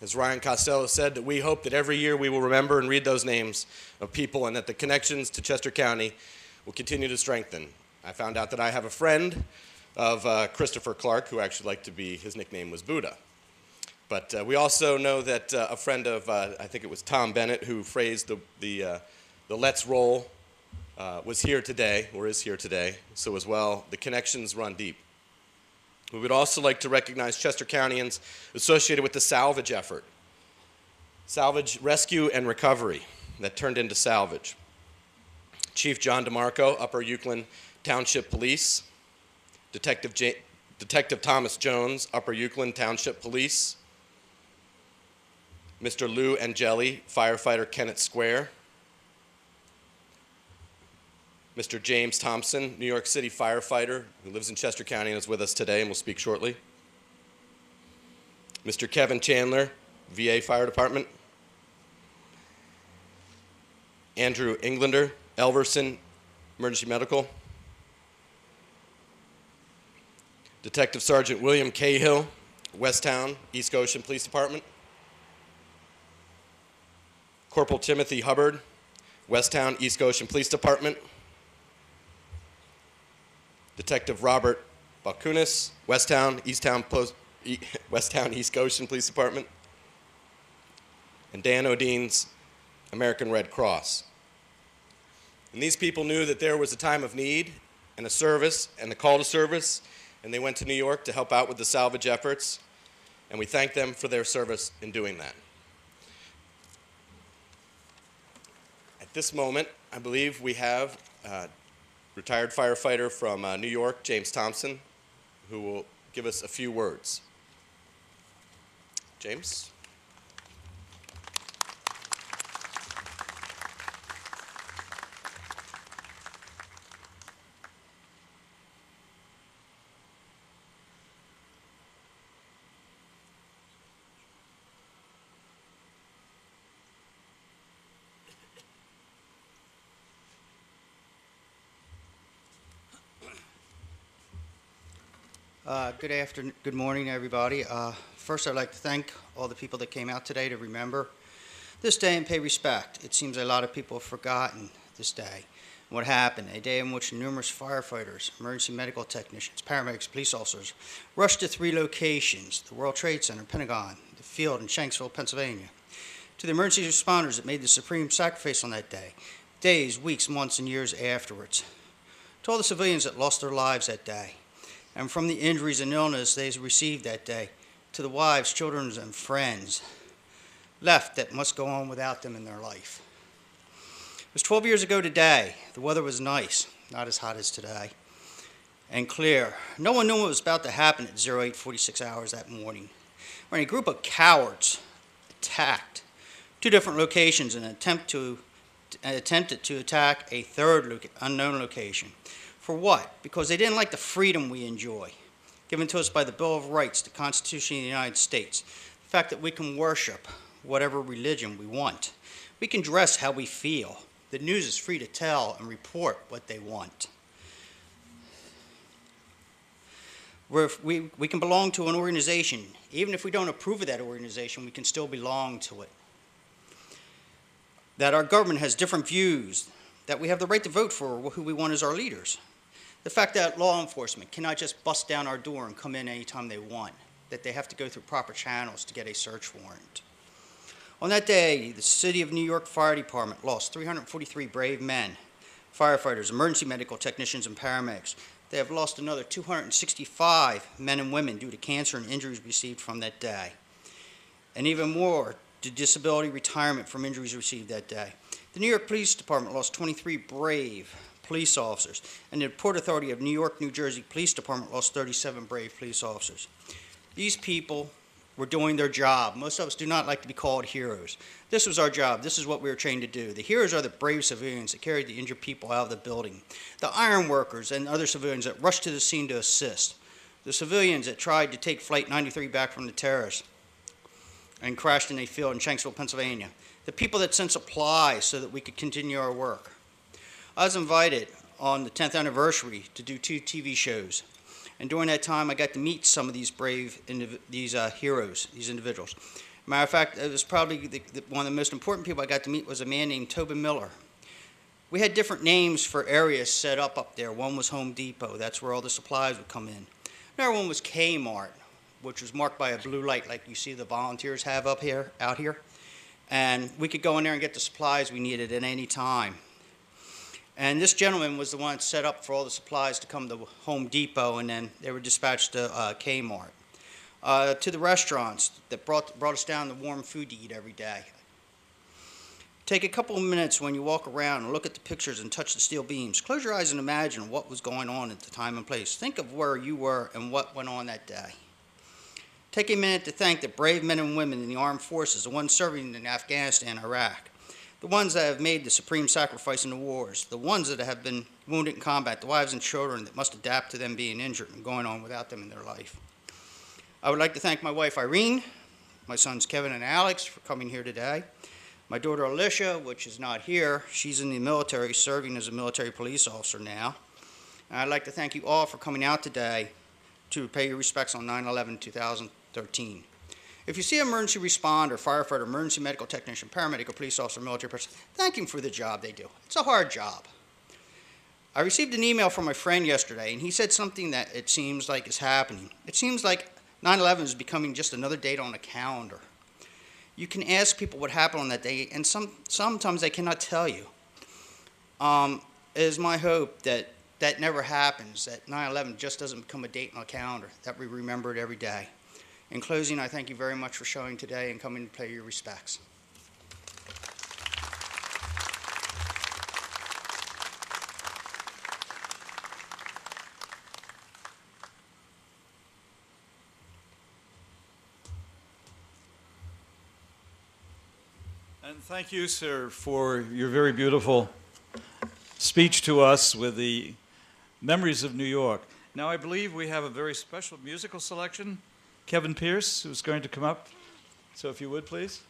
As Ryan Costello said, that we hope that every year we will remember and read those names of people and that the connections to Chester County will continue to strengthen. I found out that I have a friend of Christopher Clark who actually liked to be, his nickname was Buddha. But we also know that a friend of, I think it was Tom Bennett, who phrased the Let's Roll, was here today, or is here today. So as well, the connections run deep. We would also like to recognize Chester Countyans associated with the salvage effort. Salvage rescue and recovery that turned into salvage. Chief John DeMarco, Upper Euclid Township Police. Detective Thomas Jones, Upper Euclid Township Police. Mr. Lou Angeli, firefighter Kennett Square. Mr. James Thompson, New York City firefighter, who lives in Chester County and is with us today and will speak shortly. Mr. Kevin Chandler, VA Fire Department. Andrew Englander, Elverson Emergency Medical. Detective Sergeant William Cahill, Westtown, East Goshen Police Department. Corporal Timothy Hubbard, Westtown, East Goshen Police Department. Detective Robert Bakunis, Westtown, East Goshen Police Department. And Dan O'Dean's American Red Cross. And these people knew that there was a time of need and a service and a call to service, and they went to New York to help out with the salvage efforts, and we thank them for their service in doing that. At this moment, I believe we have retired firefighter from New York, James Thompson, who will give us a few words. James? Good morning, everybody. First, I'd like to thank all the people that came out today to remember this day and pay respect. It seems a lot of people have forgotten this day. What happened, a day in which numerous firefighters, emergency medical technicians, paramedics, police officers rushed to 3 locations, the World Trade Center, Pentagon, the field in Shanksville, Pennsylvania, to the emergency responders that made the supreme sacrifice on that day, days, weeks, months, and years afterwards, to all the civilians that lost their lives that day, and from the injuries and illness they received that day, to the wives, children, and friends left that must go on without them in their life. It was 12 years ago today. The weather was nice, not as hot as today, and clear. No one knew what was about to happen at 08:46 hours that morning, when a group of cowards attacked 2 different locations and attempted to attack a third unknown location. For what? Because they didn't like the freedom we enjoy, given to us by the Bill of Rights, the Constitution of the United States, the fact that we can worship whatever religion we want. We can dress how we feel. The news is free to tell and report what they want. We can belong to an organization. Even if we don't approve of that organization, we can still belong to it. That our government has different views, that we have the right to vote for who we want as our leaders. The fact that law enforcement cannot just bust down our door and come in anytime they want, that they have to go through proper channels to get a search warrant. On that day, the City of New York Fire Department lost 343 brave men, firefighters, emergency medical technicians, and paramedics. They have lost another 265 men and women due to cancer and injuries received from that day, and even more to disability retirement from injuries received that day. The New York Police Department lost 23 brave police officers, and the Port Authority of New York, New Jersey Police Department lost 37 brave police officers. These people were doing their job. Most of us do not like to be called heroes. This was our job. This is what we were trained to do. The heroes are the brave civilians that carried the injured people out of the building, the iron workers and other civilians that rushed to the scene to assist, the civilians that tried to take Flight 93 back from the terrorists and crashed in a field in Shanksville, Pennsylvania, the people that sent supplies so that we could continue our work. I was invited on the 10th anniversary to do 2 TV shows, and during that time I got to meet some of these brave heroes, these individuals. Matter of fact, it was probably one of the most important people I got to meet was a man named Tobin Miller. We had different names for areas set up there. One was Home Depot, that's where all the supplies would come in. Another one was Kmart, which was marked by a blue light like you see the volunteers have out here. And we could go in there and get the supplies we needed at any time. And this gentleman was the one that set up for all the supplies to come to Home Depot, and then they were dispatched to Kmart. To the restaurants that brought us down the warm food to eat every day. Take a couple of minutes when you walk around and look at the pictures and touch the steel beams. Close your eyes and imagine what was going on at the time and place. Think of where you were and what went on that day. Take a minute to thank the brave men and women in the armed forces, the ones serving in Afghanistan and Iraq, the ones that have made the supreme sacrifice in the wars, the ones that have been wounded in combat, the wives and children that must adapt to them being injured and going on without them in their life. I would like to thank my wife Irene, my sons Kevin and Alex for coming here today, my daughter Alicia, which is not here. She's in the military, serving as a military police officer now. And I'd like to thank you all for coming out today to pay your respects on 9/11/2013. If you see an emergency responder, firefighter, emergency medical technician, paramedic, or police officer, military person, thank them for the job they do. It's a hard job. I received an email from my friend yesterday, and he said something that it seems like is happening. It seems like 9/11 is becoming just another date on a calendar. You can ask people what happened on that day, and sometimes they cannot tell you. It is my hope that that never happens, that 9/11 just doesn't become a date on a calendar, that we remember it every day. In closing, I thank you very much for showing today and coming to pay your respects. And thank you, sir, for your very beautiful speech to us with the memories of New York. Now, I believe we have a very special musical selection. Kevin Pierce, who's going to come up. So if you would, please.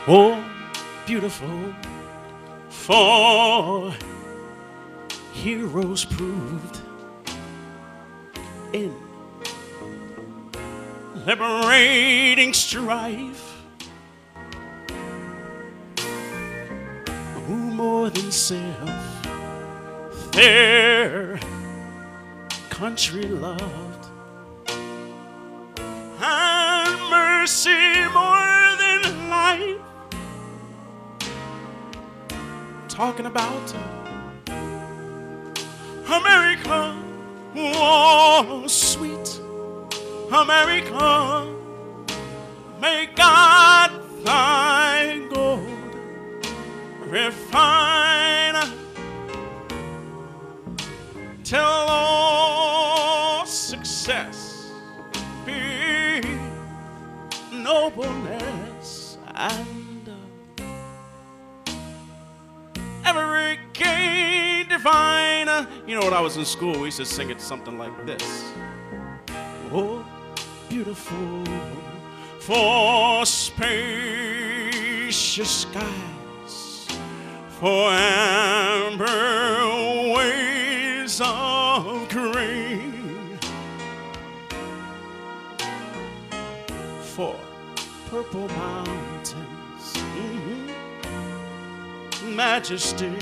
Oh, beautiful, for heroes proved in liberating strife, who more than self their country loved, and mercy more than life. Talking about America, oh sweet America, may God thy gold refine till all success be nobleness and every gain divine. You know, when I was in school, we used to sing it something like this. Oh, beautiful, for spacious skies, for amber waves of green, for purple mountains, majesty.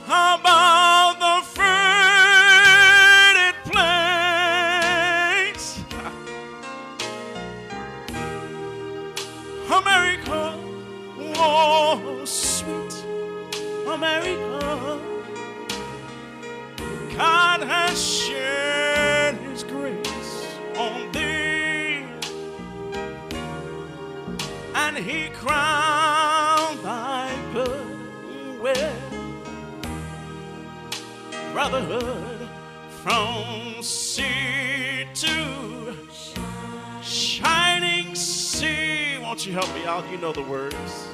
How about the fruited plains? America, oh sweet America, God has shed his grace on thee, and he crowned thy good with brotherhood from sea to shining you help me out? You know the words.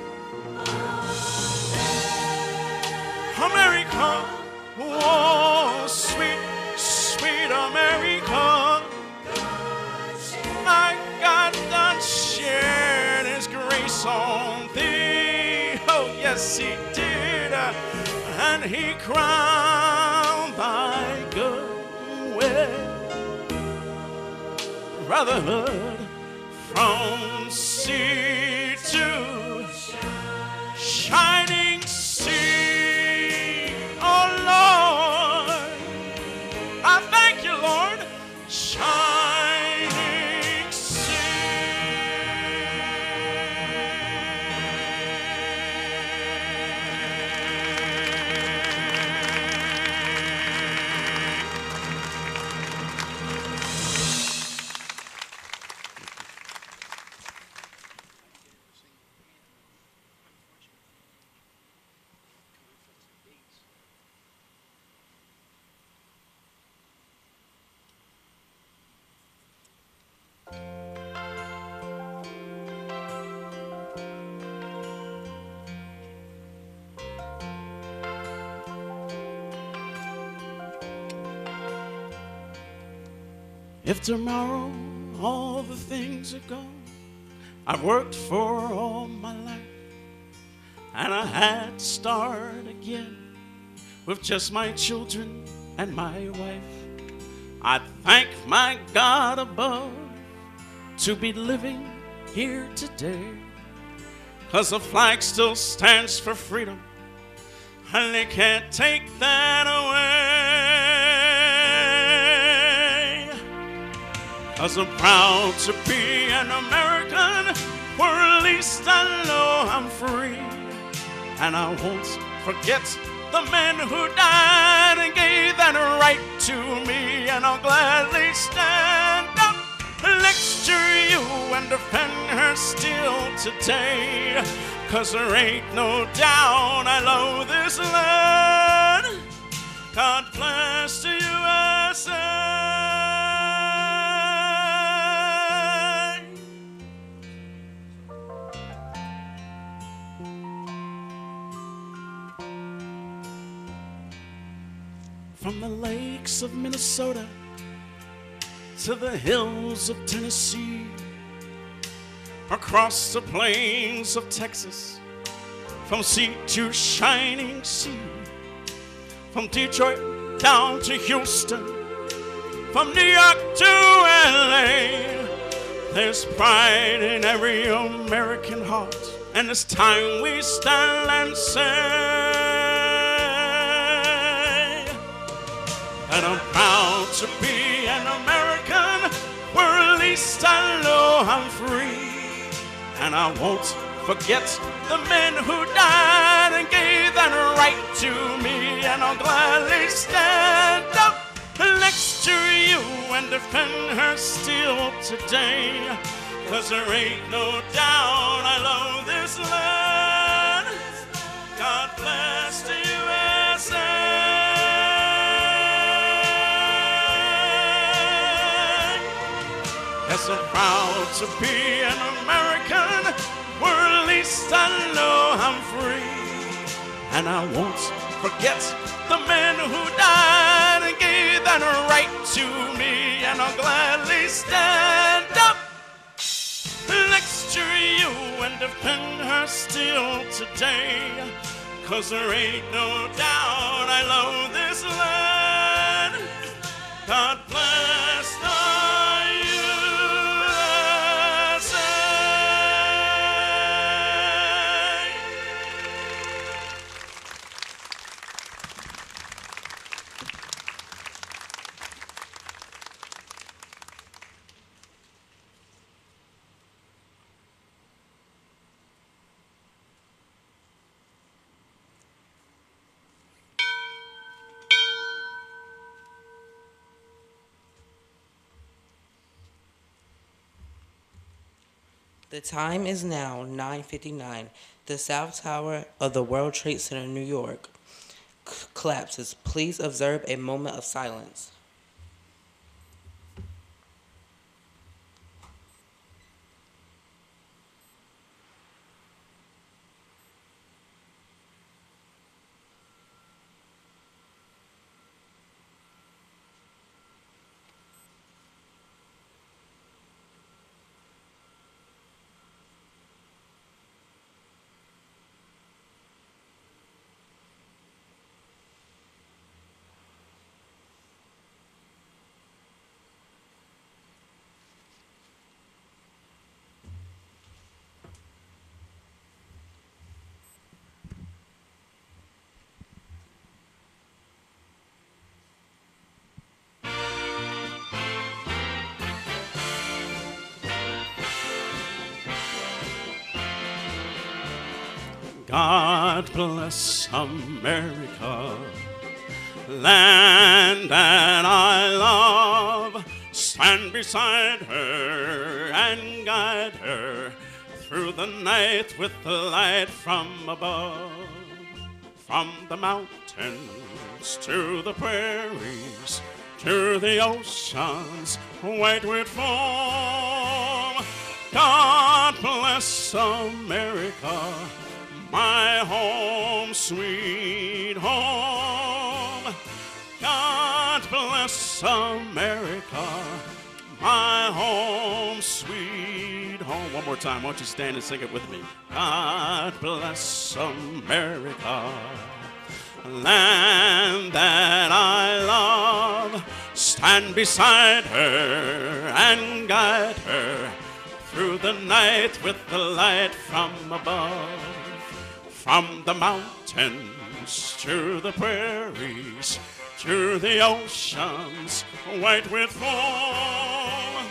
America, oh, sweet, sweet America. My God done shared his grace on thee. Oh, yes, he did. And he crowned thy good will. Brotherhood from sea to shining sea. Oh, Lord, I thank you, Lord. Shining sea. If tomorrow all the things are gone I've worked for all my life, and I had to start again with just my children and my wife, I thank my God above to be living here today, 'cause the flag still stands for freedom, and they can't take that away. 'Cause I'm proud to be an American, or at least I know I'm free. And I won't forget the men who died and gave that right to me. And I'll gladly stand up next to you and defend her still today. 'Cause there ain't no doubt I love this land. God bless the USA. From the lakes of Minnesota to the hills of Tennessee, across the plains of Texas, from sea to shining sea, from Detroit down to Houston, from New York to LA, there's pride in every American heart, and it's time we stand and say that I'm proud to be an American, where at least I know I'm free. And I won't forget the men who died and gave that right to me. And I'll gladly stand up next to you and defend her still today. 'Cause there ain't no doubt I love this land. God bless the USA. Yes, I'm proud to be an American, where at least I know I'm free. And I won't forget the men who died and gave that right to me. And I'll gladly stand up next to you and defend her still today. 'Cause there ain't no doubt I love this land. God bless the The time is now 9:59. The South Tower of the World Trade Center, New York, collapses. Please observe a moment of silence. God bless America, land that I love. Stand beside her and guide her through the night with the light from above. From the mountains to the prairies, to the oceans white with foam. God bless America, my home, sweet home. God bless America, my home, sweet home. One more time, won't you stand and sing it with me? God bless America, land that I love. Stand beside her and guide her through the night with the light from above. From the mountains to the prairies, to the oceans white with foam.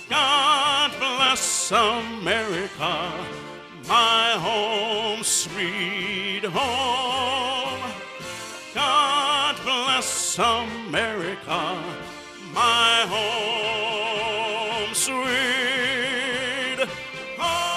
God bless America, my home, sweet home. God bless America, my home, sweet home.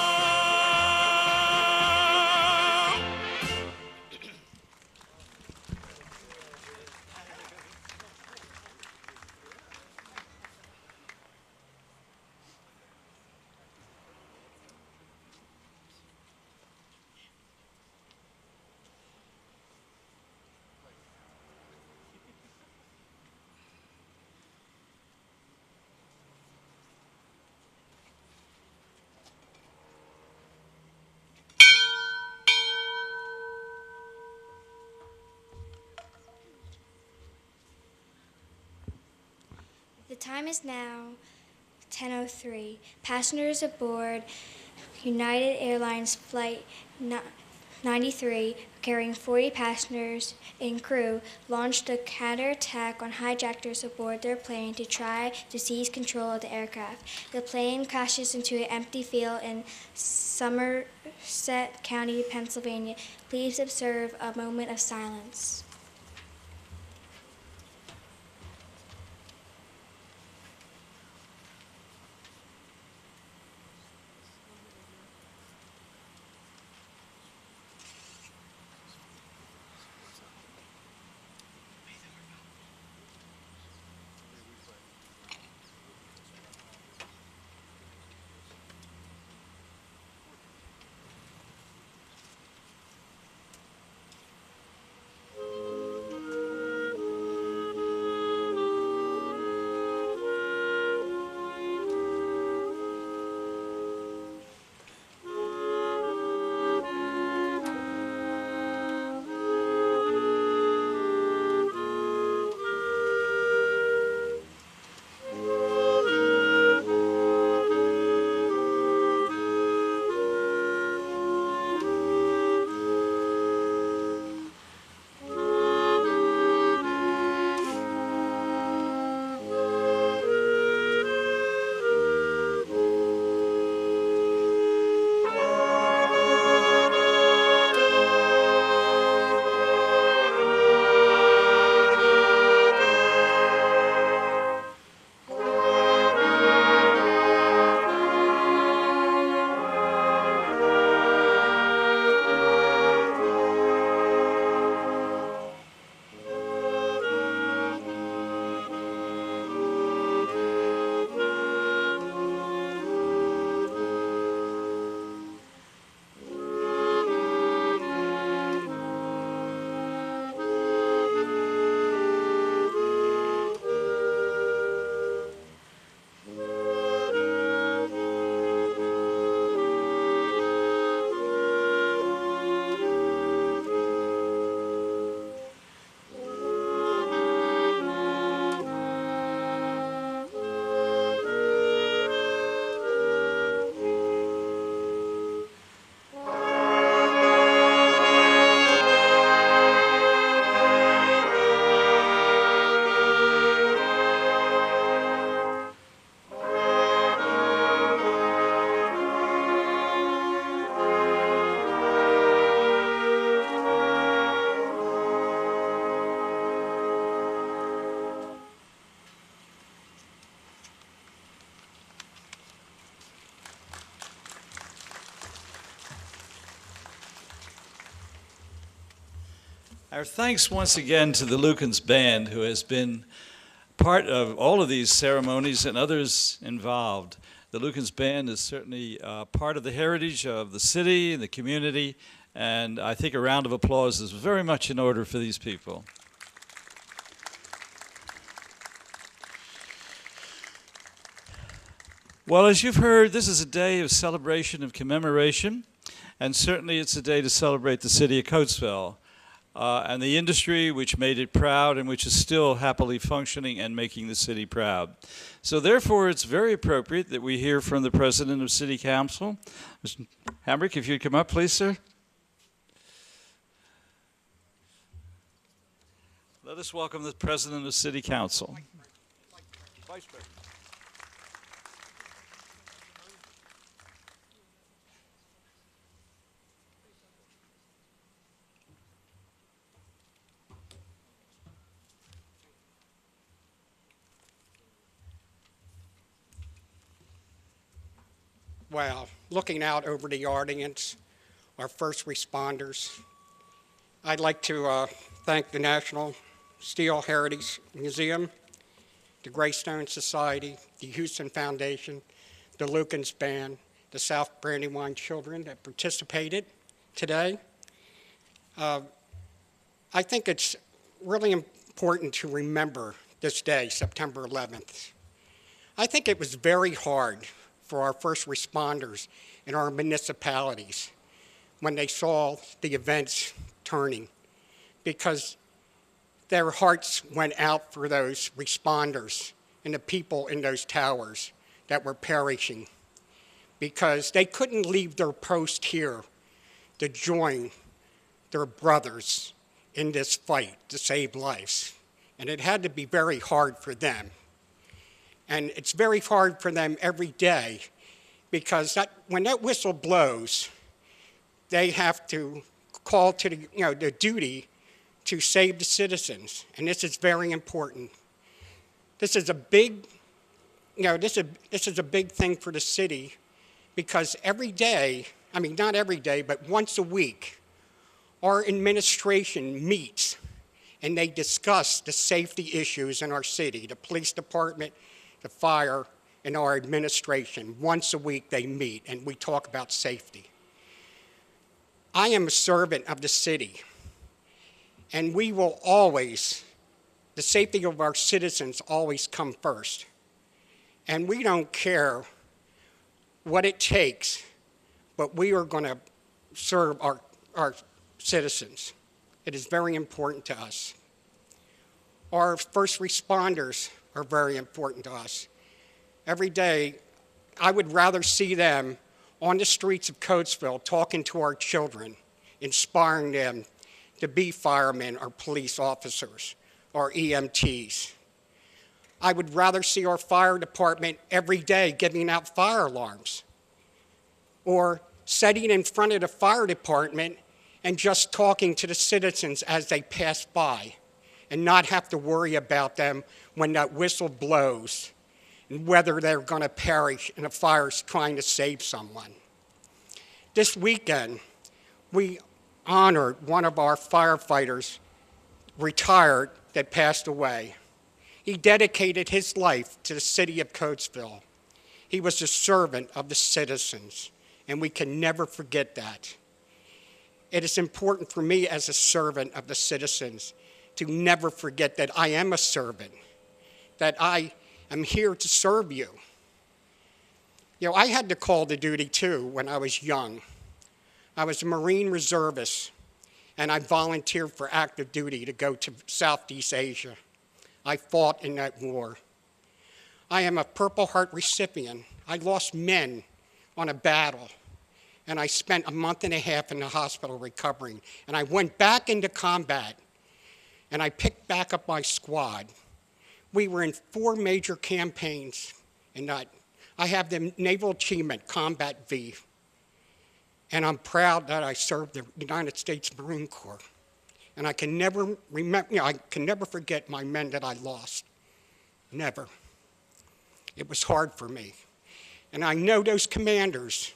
The time is now 10:03. Passengers aboard United Airlines Flight 93, carrying 40 passengers and crew, launched a counterattack on hijackers aboard their plane to try to seize control of the aircraft. The plane crashes into an empty field in Somerset County, Pennsylvania. Please observe a moment of silence. Our thanks once again to the Lukens Band, who has been part of all of these ceremonies and others involved. The Lukens Band is certainly part of the heritage of the city and the community, and I think a round of applause is very much in order for these people. Well, as you've heard, this is a day of celebration, of commemoration, and certainly it's a day to celebrate the city of Coatesville and the industry which made it proud and which is still happily functioning and making the city proud. So therefore, it's very appropriate that we hear from the President of City Council. Mr. Hambrick, if you'd come up, please, sir. Let us welcome the President of City Council. Vice President. Well, looking out over the audience, our first responders, I'd like to thank the National Steel Heritage Museum, the Greystone Society, the Houston Foundation, the Lukens Band, the South Brandywine children that participated today. I think it's really important to remember this day, September 11th. I think it was very hard for our first responders in our municipalities when they saw the events turning, because their hearts went out for those responders and the people in those towers that were perishing, because they couldn't leave their post here to join their brothers in this fight to save lives. And it had to be very hard for them. And it's very hard for them every day, because when that whistle blows, they have to call to the duty to save the citizens. And this is very important. This is a big, this is a big thing for the city, because every day, I mean, not every day, but once a week, our administration meets and they discuss the safety issues in our city, the police department, the fire, and our administration. Once a week they meet and we talk about safety. I am a servant of the city, and we will always, the safety of our citizens always come first. And we don't care what it takes, but we are going to serve our citizens. It is very important to us. Our first responders are very important to us. Every day, I would rather see them on the streets of Coatesville talking to our children, inspiring them to be firemen or police officers or EMTs. I would rather see our fire department every day giving out fire alarms, or sitting in front of the fire department and just talking to the citizens as they pass by, and not have to worry about them when that whistle blows and whether they're going to perish in a fire trying to save someone. This weekend, we honored one of our firefighters, retired, that passed away. He dedicated his life to the city of Coatesville. He was a servant of the citizens, and we can never forget that. It is important for me as a servant of the citizens to never forget that I am a servant, that I am here to serve you. I had to call to duty too when I was young. I was a Marine reservist, and I volunteered for active duty to go to Southeast Asia. I fought in that war. I am a Purple Heart recipient. I lost men on a battle, and I spent a month and a half in the hospital recovering. And I went back into combat, and I picked back up my squad. We were in 4 major campaigns, and I have the Naval Achievement Combat V, and I'm proud that I served the United States Marine Corps. And I can never remember, I can never forget my men that I lost. Never. It was hard for me. And I know those commanders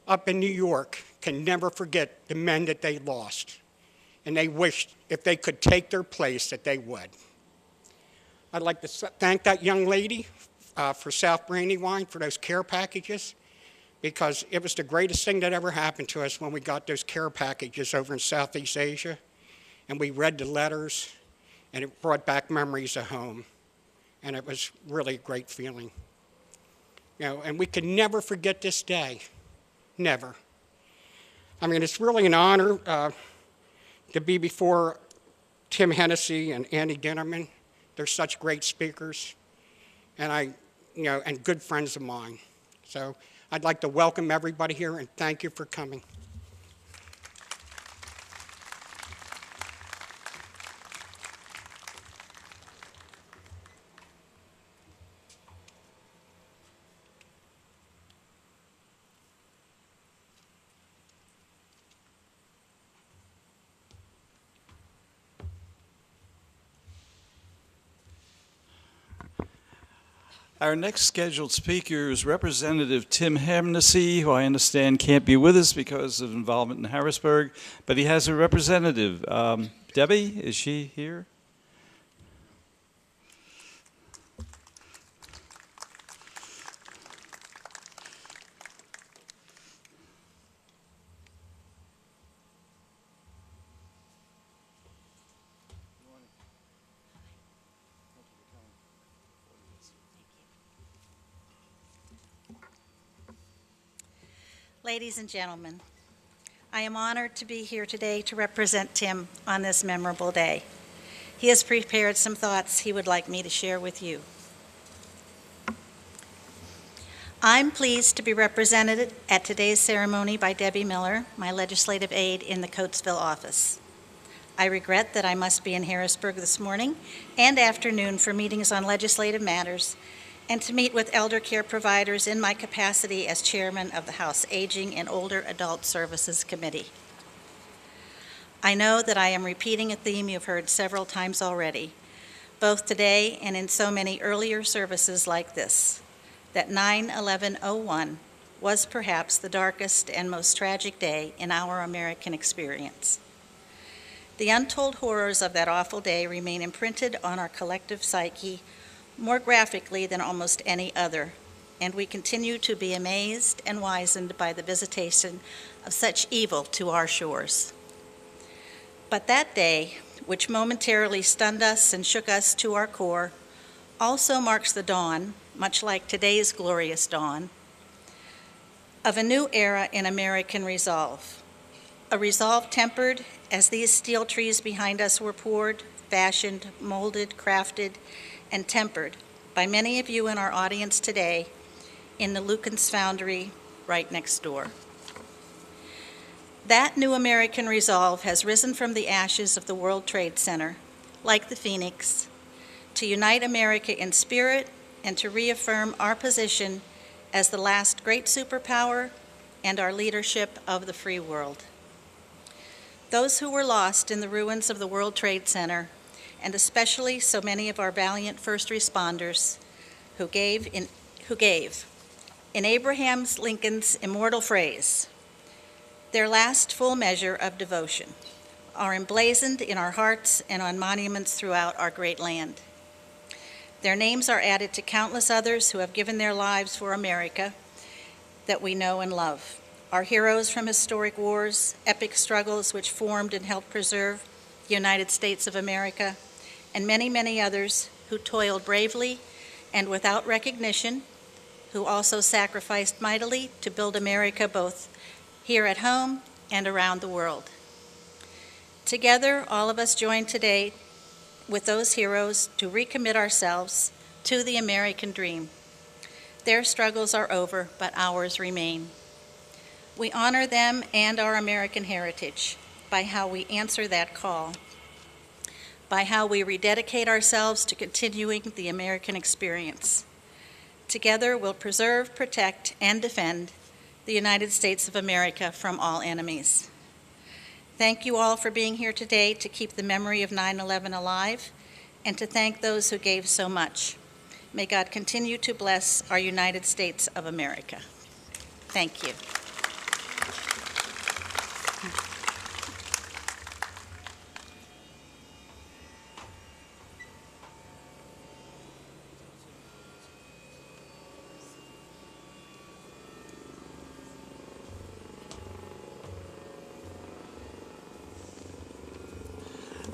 up in New York can never forget the men that they lost. and they wished if they could take their place that they would. I'd like to thank that young lady for South Brandywine for those care packages, because it was the greatest thing that ever happened to us when we got those care packages over in Southeast Asia, and we read the letters, and it brought back memories of home, and it was really a great feeling. You know, and we can never forget this day, never. I mean, it's really an honor to be before Tim Hennessy and Andy Dinnerman. They're such great speakers, and and good friends of mine. So I'd like to welcome everybody here and thank you for coming. Our next scheduled speaker is Representative Tim Hennessy, who I understand can't be with us because of involvement in Harrisburg, but he has a representative. Debbie, is she here? Ladies and gentlemen, I am honored to be here today to represent Tim on this memorable day. He has prepared some thoughts he would like me to share with you. I'm pleased to be represented at today's ceremony by Debbie Miller, my legislative aide in the Coatesville office. I regret that I must be in Harrisburg this morning and afternoon for meetings on legislative matters and to meet with elder care providers in my capacity as chairman of the House Aging and Older Adult Services Committee. I know that I am repeating a theme you've heard several times already, both today and in so many earlier services like this, that 9/11/01 was perhaps the darkest and most tragic day in our American experience. The untold horrors of that awful day remain imprinted on our collective psyche more graphically than almost any other, and we continue to be amazed and wizened by the visitation of such evil to our shores. But that day, which momentarily stunned us and shook us to our core, also marks the dawn, much like today's glorious dawn, of a new era in American resolve, a resolve tempered as these steel trees behind us were poured, fashioned, molded, crafted, and tempered by many of you in our audience today in the Lucan's Foundry right next door. That new American resolve has risen from the ashes of the World Trade Center, like the phoenix, to unite America in spirit and to reaffirm our position as the last great superpower and our leadership of the free world. Those who were lost in the ruins of the World Trade Center, and especially so many of our valiant first responders who gave, in Abraham Lincoln's immortal phrase, their last full measure of devotion, are emblazoned in our hearts and on monuments throughout our great land. Their names are added to countless others who have given their lives for America that we know and love. Our heroes from historic wars, epic struggles which formed and helped preserve the United States of America, and many, many others who toiled bravely and without recognition, who also sacrificed mightily to build America both here at home and around the world. Together, all of us join today with those heroes to recommit ourselves to the American dream. Their struggles are over, but ours remain. We honor them and our American heritage by how we answer that call, by how we rededicate ourselves to continuing the American experience. Together, we'll preserve, protect, and defend the United States of America from all enemies. Thank you all for being here today to keep the memory of 9/11 alive and to thank those who gave so much. May God continue to bless our United States of America. Thank you.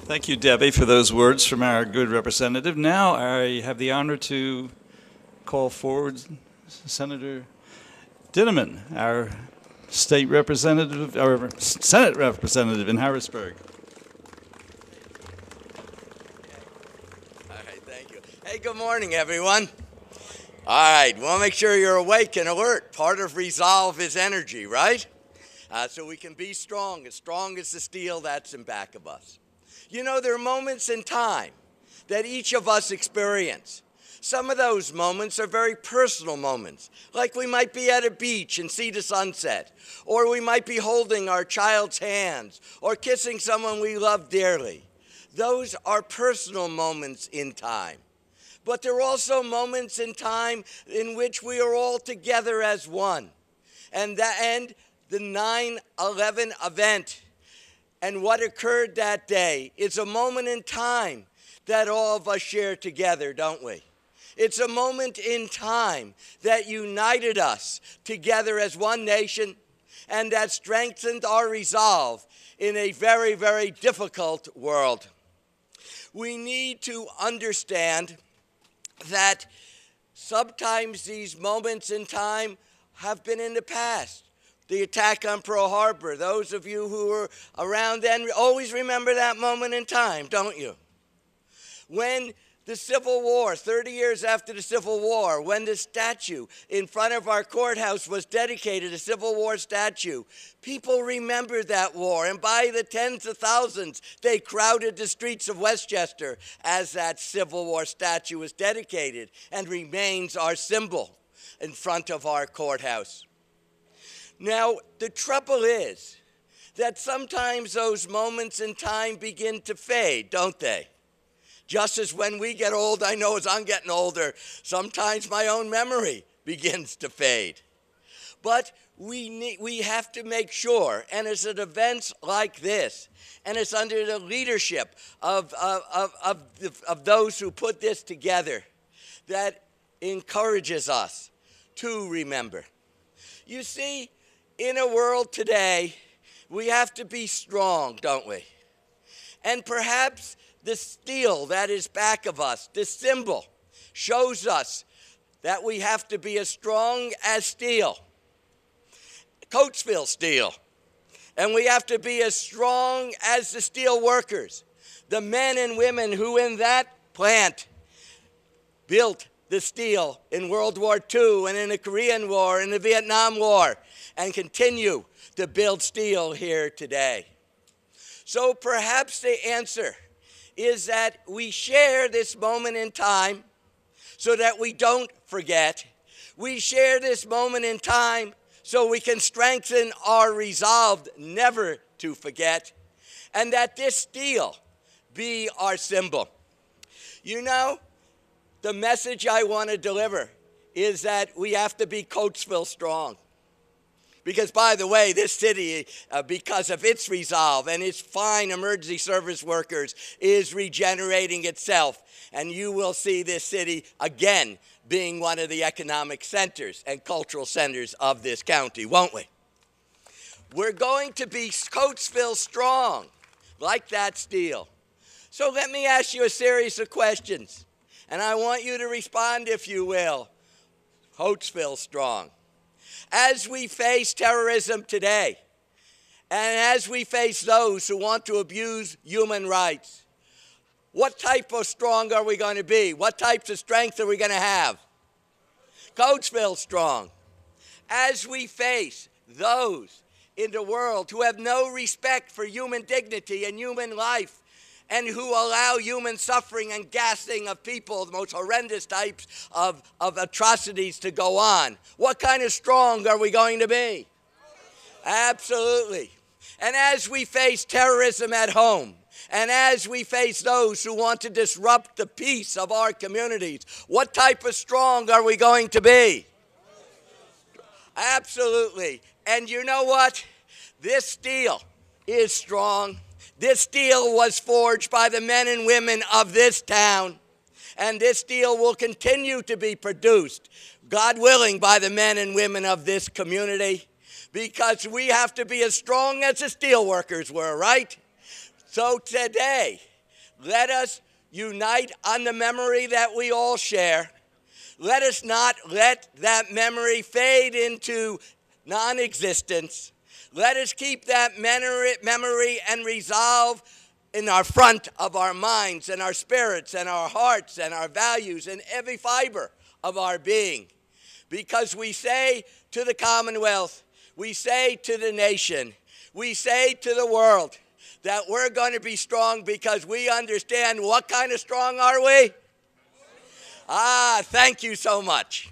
Thank you, Debbie, for those words from our good representative. Now I have the honor to call forward Senator Dinniman, our state representative, or Senate representative in Harrisburg. All right, thank you. Hey, good morning, everyone. All right, we want to make sure you're awake and alert. Part of resolve is energy, right? So we can be strong as the steel that's in back of us. You know, there are moments in time that each of us experience. Some of those moments are very personal moments, like we might be at a beach and see the sunset, or we might be holding our child's hands, or kissing someone we love dearly. Those are personal moments in time. But there are also moments in time in which we are all together as one. And the 9/11 event and what occurred that day is a moment in time that all of us share together, don't we? It's a moment in time that united us together as one nation and that strengthened our resolve in a very, very difficult world. We need to understand that sometimes these moments in time have been in the past. The attack on Pearl Harbor, those of you who were around then always remember that moment in time, don't you? When the Civil War, 30 years after the Civil War, when the statue in front of our courthouse was dedicated, a Civil War statue, people remembered that war, and by the tens of thousands, they crowded the streets of Westchester as that Civil War statue was dedicated and remains our symbol in front of our courthouse. Now, the trouble is that sometimes those moments in time begin to fade, don't they? Just as when we get old, I know as I'm getting older, sometimes my own memory begins to fade. But we have to make sure, and it's at events like this, and it's under the leadership of those who put this together, that encourages us to remember. You see, in a world today, we have to be strong, don't we? And perhaps the steel that is back of us, the symbol, shows us that we have to be as strong as steel, Coatesville steel. And we have to be as strong as the steel workers, the men and women who in that plant built the steel in World War II and in the Korean War and the Vietnam War, and continue to build steel here today. So perhaps the answer is that we share this moment in time so that we don't forget. We share this moment in time so we can strengthen our resolve never to forget, and that this steel be our symbol. You know, the message I want to deliver is that we have to be Coatesville strong. Because, by the way, this city, because of its resolve and its fine emergency service workers, is regenerating itself. And you will see this city, again, being one of the economic centers and cultural centers of this county, won't we? We're going to be Coatesville strong, like that steel. So let me ask you a series of questions. And I want you to respond, if you will. Coatesville strong. As we face terrorism today, and as we face those who want to abuse human rights, what type of strong are we going to be? What types of strength are we going to have? Coatesville strong. As we face those in the world who have no respect for human dignity and human life, and who allow human suffering and gassing of people, the most horrendous types of atrocities to go on. What kind of strong are we going to be? Absolutely. And as we face terrorism at home, and as we face those who want to disrupt the peace of our communities, what type of strong are we going to be? Absolutely. And you know what? This steel is strong. This steel was forged by the men and women of this town, and this steel will continue to be produced, God willing, by the men and women of this community, because we have to be as strong as the steel workers were, right? So today, let us unite on the memory that we all share. Let us not let that memory fade into non-existence. Let us keep that memory and resolve in our front of our minds and our spirits and our hearts and our values and every fiber of our being. Because we say to the Commonwealth, we say to the nation, we say to the world that we're going to be strong because we understand what kind of strong are we? Thank you so much.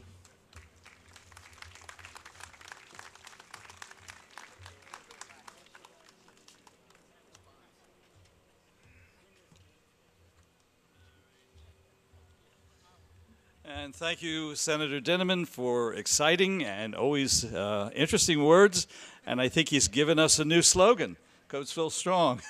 And thank you, Senator Dinniman, for exciting and always interesting words. And I think he's given us a new slogan, Coatesville Strong.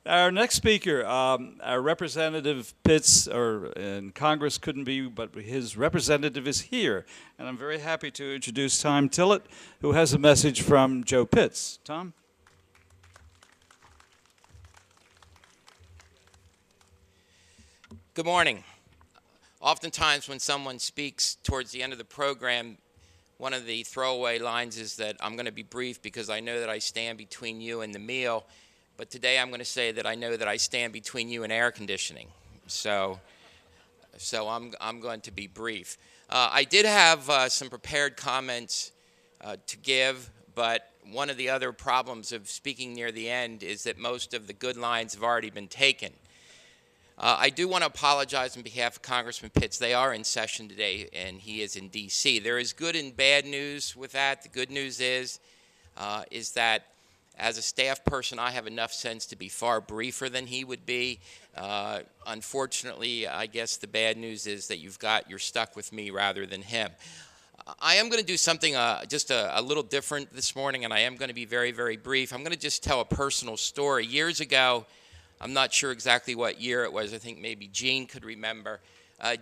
Our next speaker, our Representative Pitts, in Congress couldn't be, but his representative is here. And I'm very happy to introduce Tom Tillett, who has a message from Joe Pitts. Tom? Good morning. Oftentimes when someone speaks towards the end of the program, one of the throwaway lines is that I'm going to be brief because I know that I stand between you and the meal. But today I'm going to say that I know that I stand between you and air conditioning. So I'm going to be brief. I did have some prepared comments to give, but one of the other problems of speaking near the end is that most of the good lines have already been taken. I do want to apologize on behalf of Congressman Pitts. They are in session today, and he is in D.C. There is good and bad news with that. The good news is that as a staff person, I have enough sense to be far briefer than he would be. Unfortunately, I guess the bad news is that you're stuck with me rather than him. I am going to do something just a little different this morning, and I am going to be very, very brief. I'm going to just tell a personal story. Years ago, I'm not sure exactly what year it was. I think maybe Gene could remember.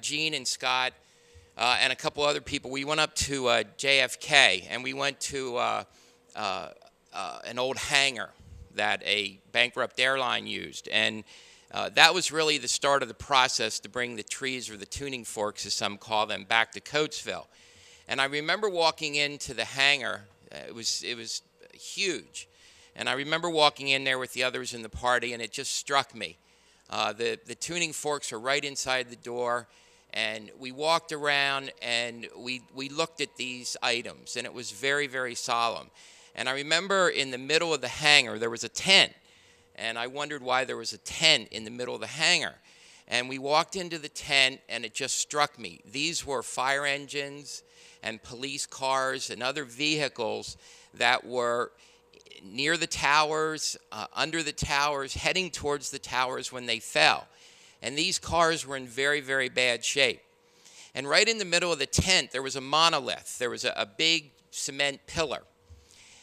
Gene and Scott and a couple other people, we went up to JFK, and we went to an old hangar that a bankrupt airline used. And that was really the start of the process to bring the trees, or the tuning forks as some call them, back to Coatesville. And I remember walking into the hangar. It was huge. And I remember walking in there with the others in the party, and it just struck me. The tuning forks are right inside the door, and we walked around and we looked at these items, and it was very, very solemn. And I remember in the middle of the hangar there was a tent, and I wondered why there was a tent in the middle of the hangar. And we walked into the tent, and it just struck me. These were fire engines and police cars and other vehicles that were near the towers, under the towers, heading towards the towers when they fell. And these cars were in very, very bad shape. And right in the middle of the tent, there was a monolith. There was a big cement pillar.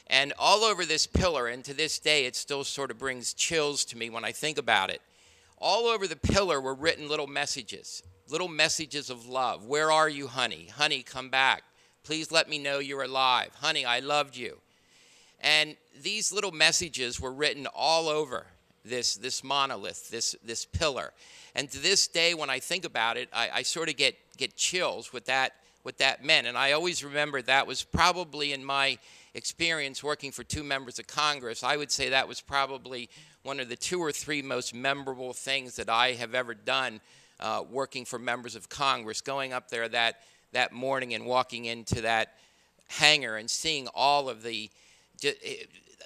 And all over this pillar, and to this day it still sort of brings chills to me when I think about it, all over the pillar were written little messages of love. Where are you, honey? Honey, come back. Please let me know you're alive. Honey, I loved you. And these little messages were written all over this monolith, this pillar. And to this day, when I think about it, I sort of get chills with that meant. And I always remember that was probably, in my experience working for 2 members of Congress, I would say that was probably one of the 2 or 3 most memorable things that I have ever done working for members of Congress, going up there that morning and walking into that hangar and seeing all of the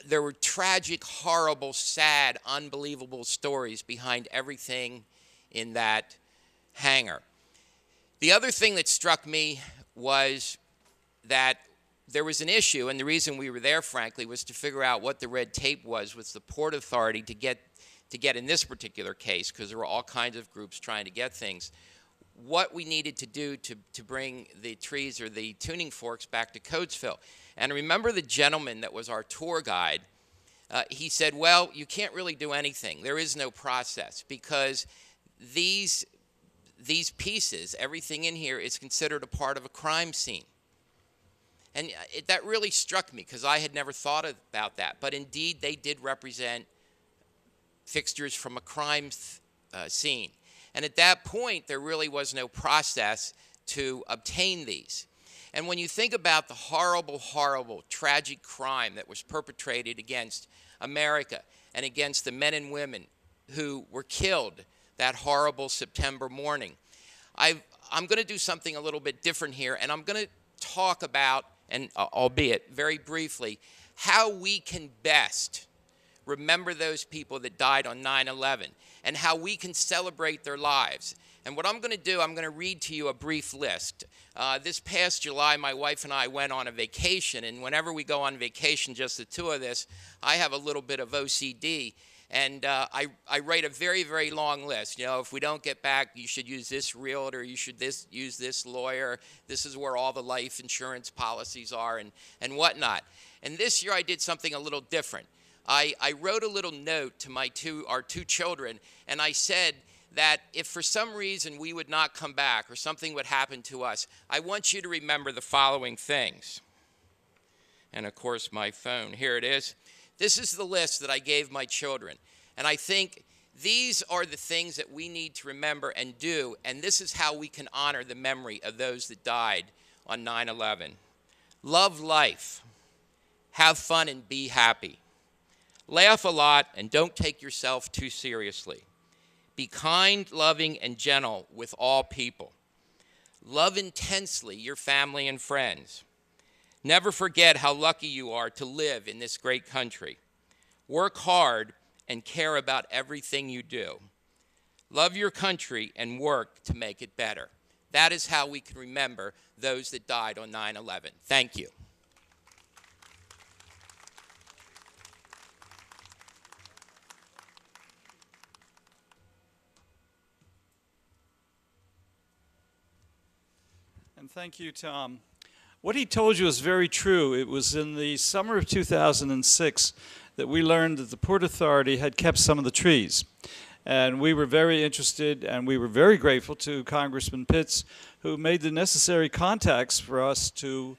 there were tragic, horrible, sad, unbelievable stories behind everything in that hangar. The other thing that struck me was that there was an issue, and the reason we were there, frankly, was to figure out what the red tape was with the Port Authority to get in this particular case, because there were all kinds of groups trying to get things, what we needed to do to bring the trees or the tuning forks back to Coatesville. And I remember the gentleman that was our tour guide, he said, well, you can't really do anything. There is no process, because these pieces, everything in here is considered a part of a crime scene. And that really struck me, because I had never thought about that. But indeed, they did represent fixtures from a crime scene. And at that point, there really was no process to obtain these. And when you think about the horrible, horrible, tragic crime that was perpetrated against America and against the men and women who were killed that horrible September morning, I'm going to do something a little bit different here, and I'm going to talk about, and albeit very briefly, how we can best remember those people that died on 9/11 and how we can celebrate their lives. And what I'm going to do, I'm going to read to you a brief list. This past July, my wife and I went on a vacation, and whenever we go on vacation, just the two of us, I have a little bit of OCD, and I write a very, very long list. You know, if we don't get back, you should use this realtor, you should use this lawyer, this is where all the life insurance policies are, and whatnot. And this year I did something a little different. I wrote a little note to our two children, and I said that if for some reason we would not come back or something would happen to us, I want you to remember the following things. And of course, my phone, here it is. This is the list that I gave my children. And I think these are the things that we need to remember and do, and this is how we can honor the memory of those that died on 9/11. Love life. Have fun and be happy. Laugh a lot and don't take yourself too seriously. Be kind, loving, and gentle with all people. Love intensely your family and friends. Never forget how lucky you are to live in this great country. Work hard and care about everything you do. Love your country and work to make it better. That is how we can remember those that died on 9/11. Thank you. And thank you, Tom. What he told you is very true. It was in the summer of 2006 that we learned that the Port Authority had kept some of the trees. And we were very interested, and we were very grateful to Congressman Pitts, who made the necessary contacts for us to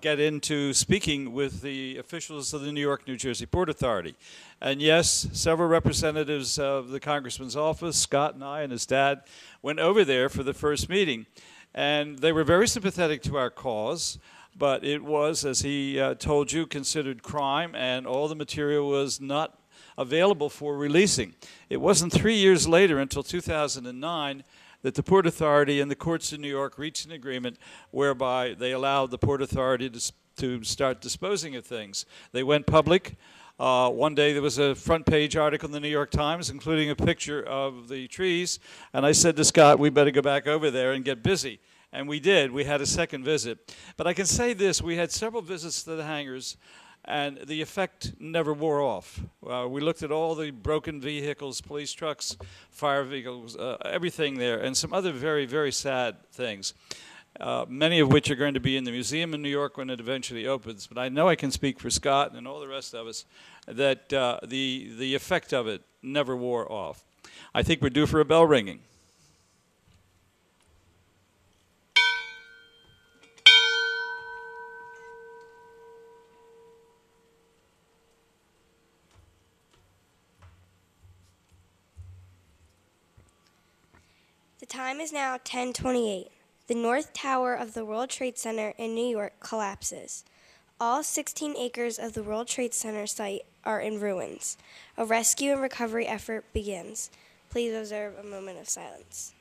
get into speaking with the officials of the New York, New Jersey Port Authority. And yes, several representatives of the Congressman's office, Scott and I and his dad, went over there for the first meeting. And they were very sympathetic to our cause, but it was, as he told you, considered crime, and all the material was not available for releasing. It wasn't 3 years later, until 2009, that the Port Authority and the courts in New York reached an agreement whereby they allowed the Port Authority to start disposing of things. They went public. One day there was a front page article in the New York Times including a picture of the trees, and I said to Scott, we better go back over there and get busy. And we did. We had a second visit. But I can say this, we had several visits to the hangars, and the effect never wore off. We looked at all the broken vehicles, police trucks, fire vehicles, everything there, and some other very, very sad things. Many of which are going to be in the museum in New York when it eventually opens. But I know I can speak for Scott and all the rest of us that the effect of it never wore off. I think we're due for a bell ringing. The time is now 10:28. The North Tower of the World Trade Center in New York collapses. All 16 acres of the World Trade Center site are in ruins. A rescue and recovery effort begins. Please observe a moment of silence.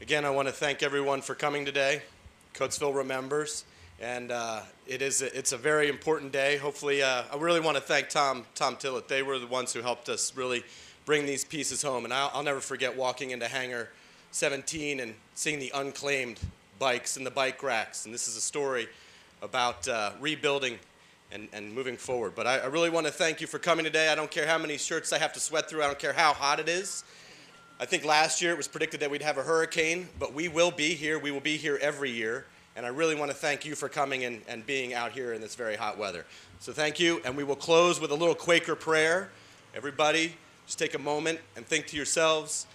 Again, I want to thank everyone for coming today. Coatesville remembers, and it's a very important day. Hopefully, I really want to thank Tom Tillett. They were the ones who helped us really bring these pieces home. And I'll never forget walking into Hangar 17 and seeing the unclaimed bikes and the bike racks. And this is a story about rebuilding and moving forward. But I really want to thank you for coming today. I don't care how many shirts I have to sweat through. I don't care how hot it is. I think last year it was predicted that we'd have a hurricane, but we will be here. We will be here every year. And I really want to thank you for coming and being out here in this very hot weather. So thank you, and we will close with a little Quaker prayer. Everybody, just take a moment and think to yourselves,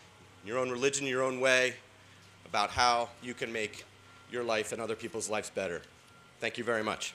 in your own religion, your own way, about how you can make your life and other people's lives better. Thank you very much.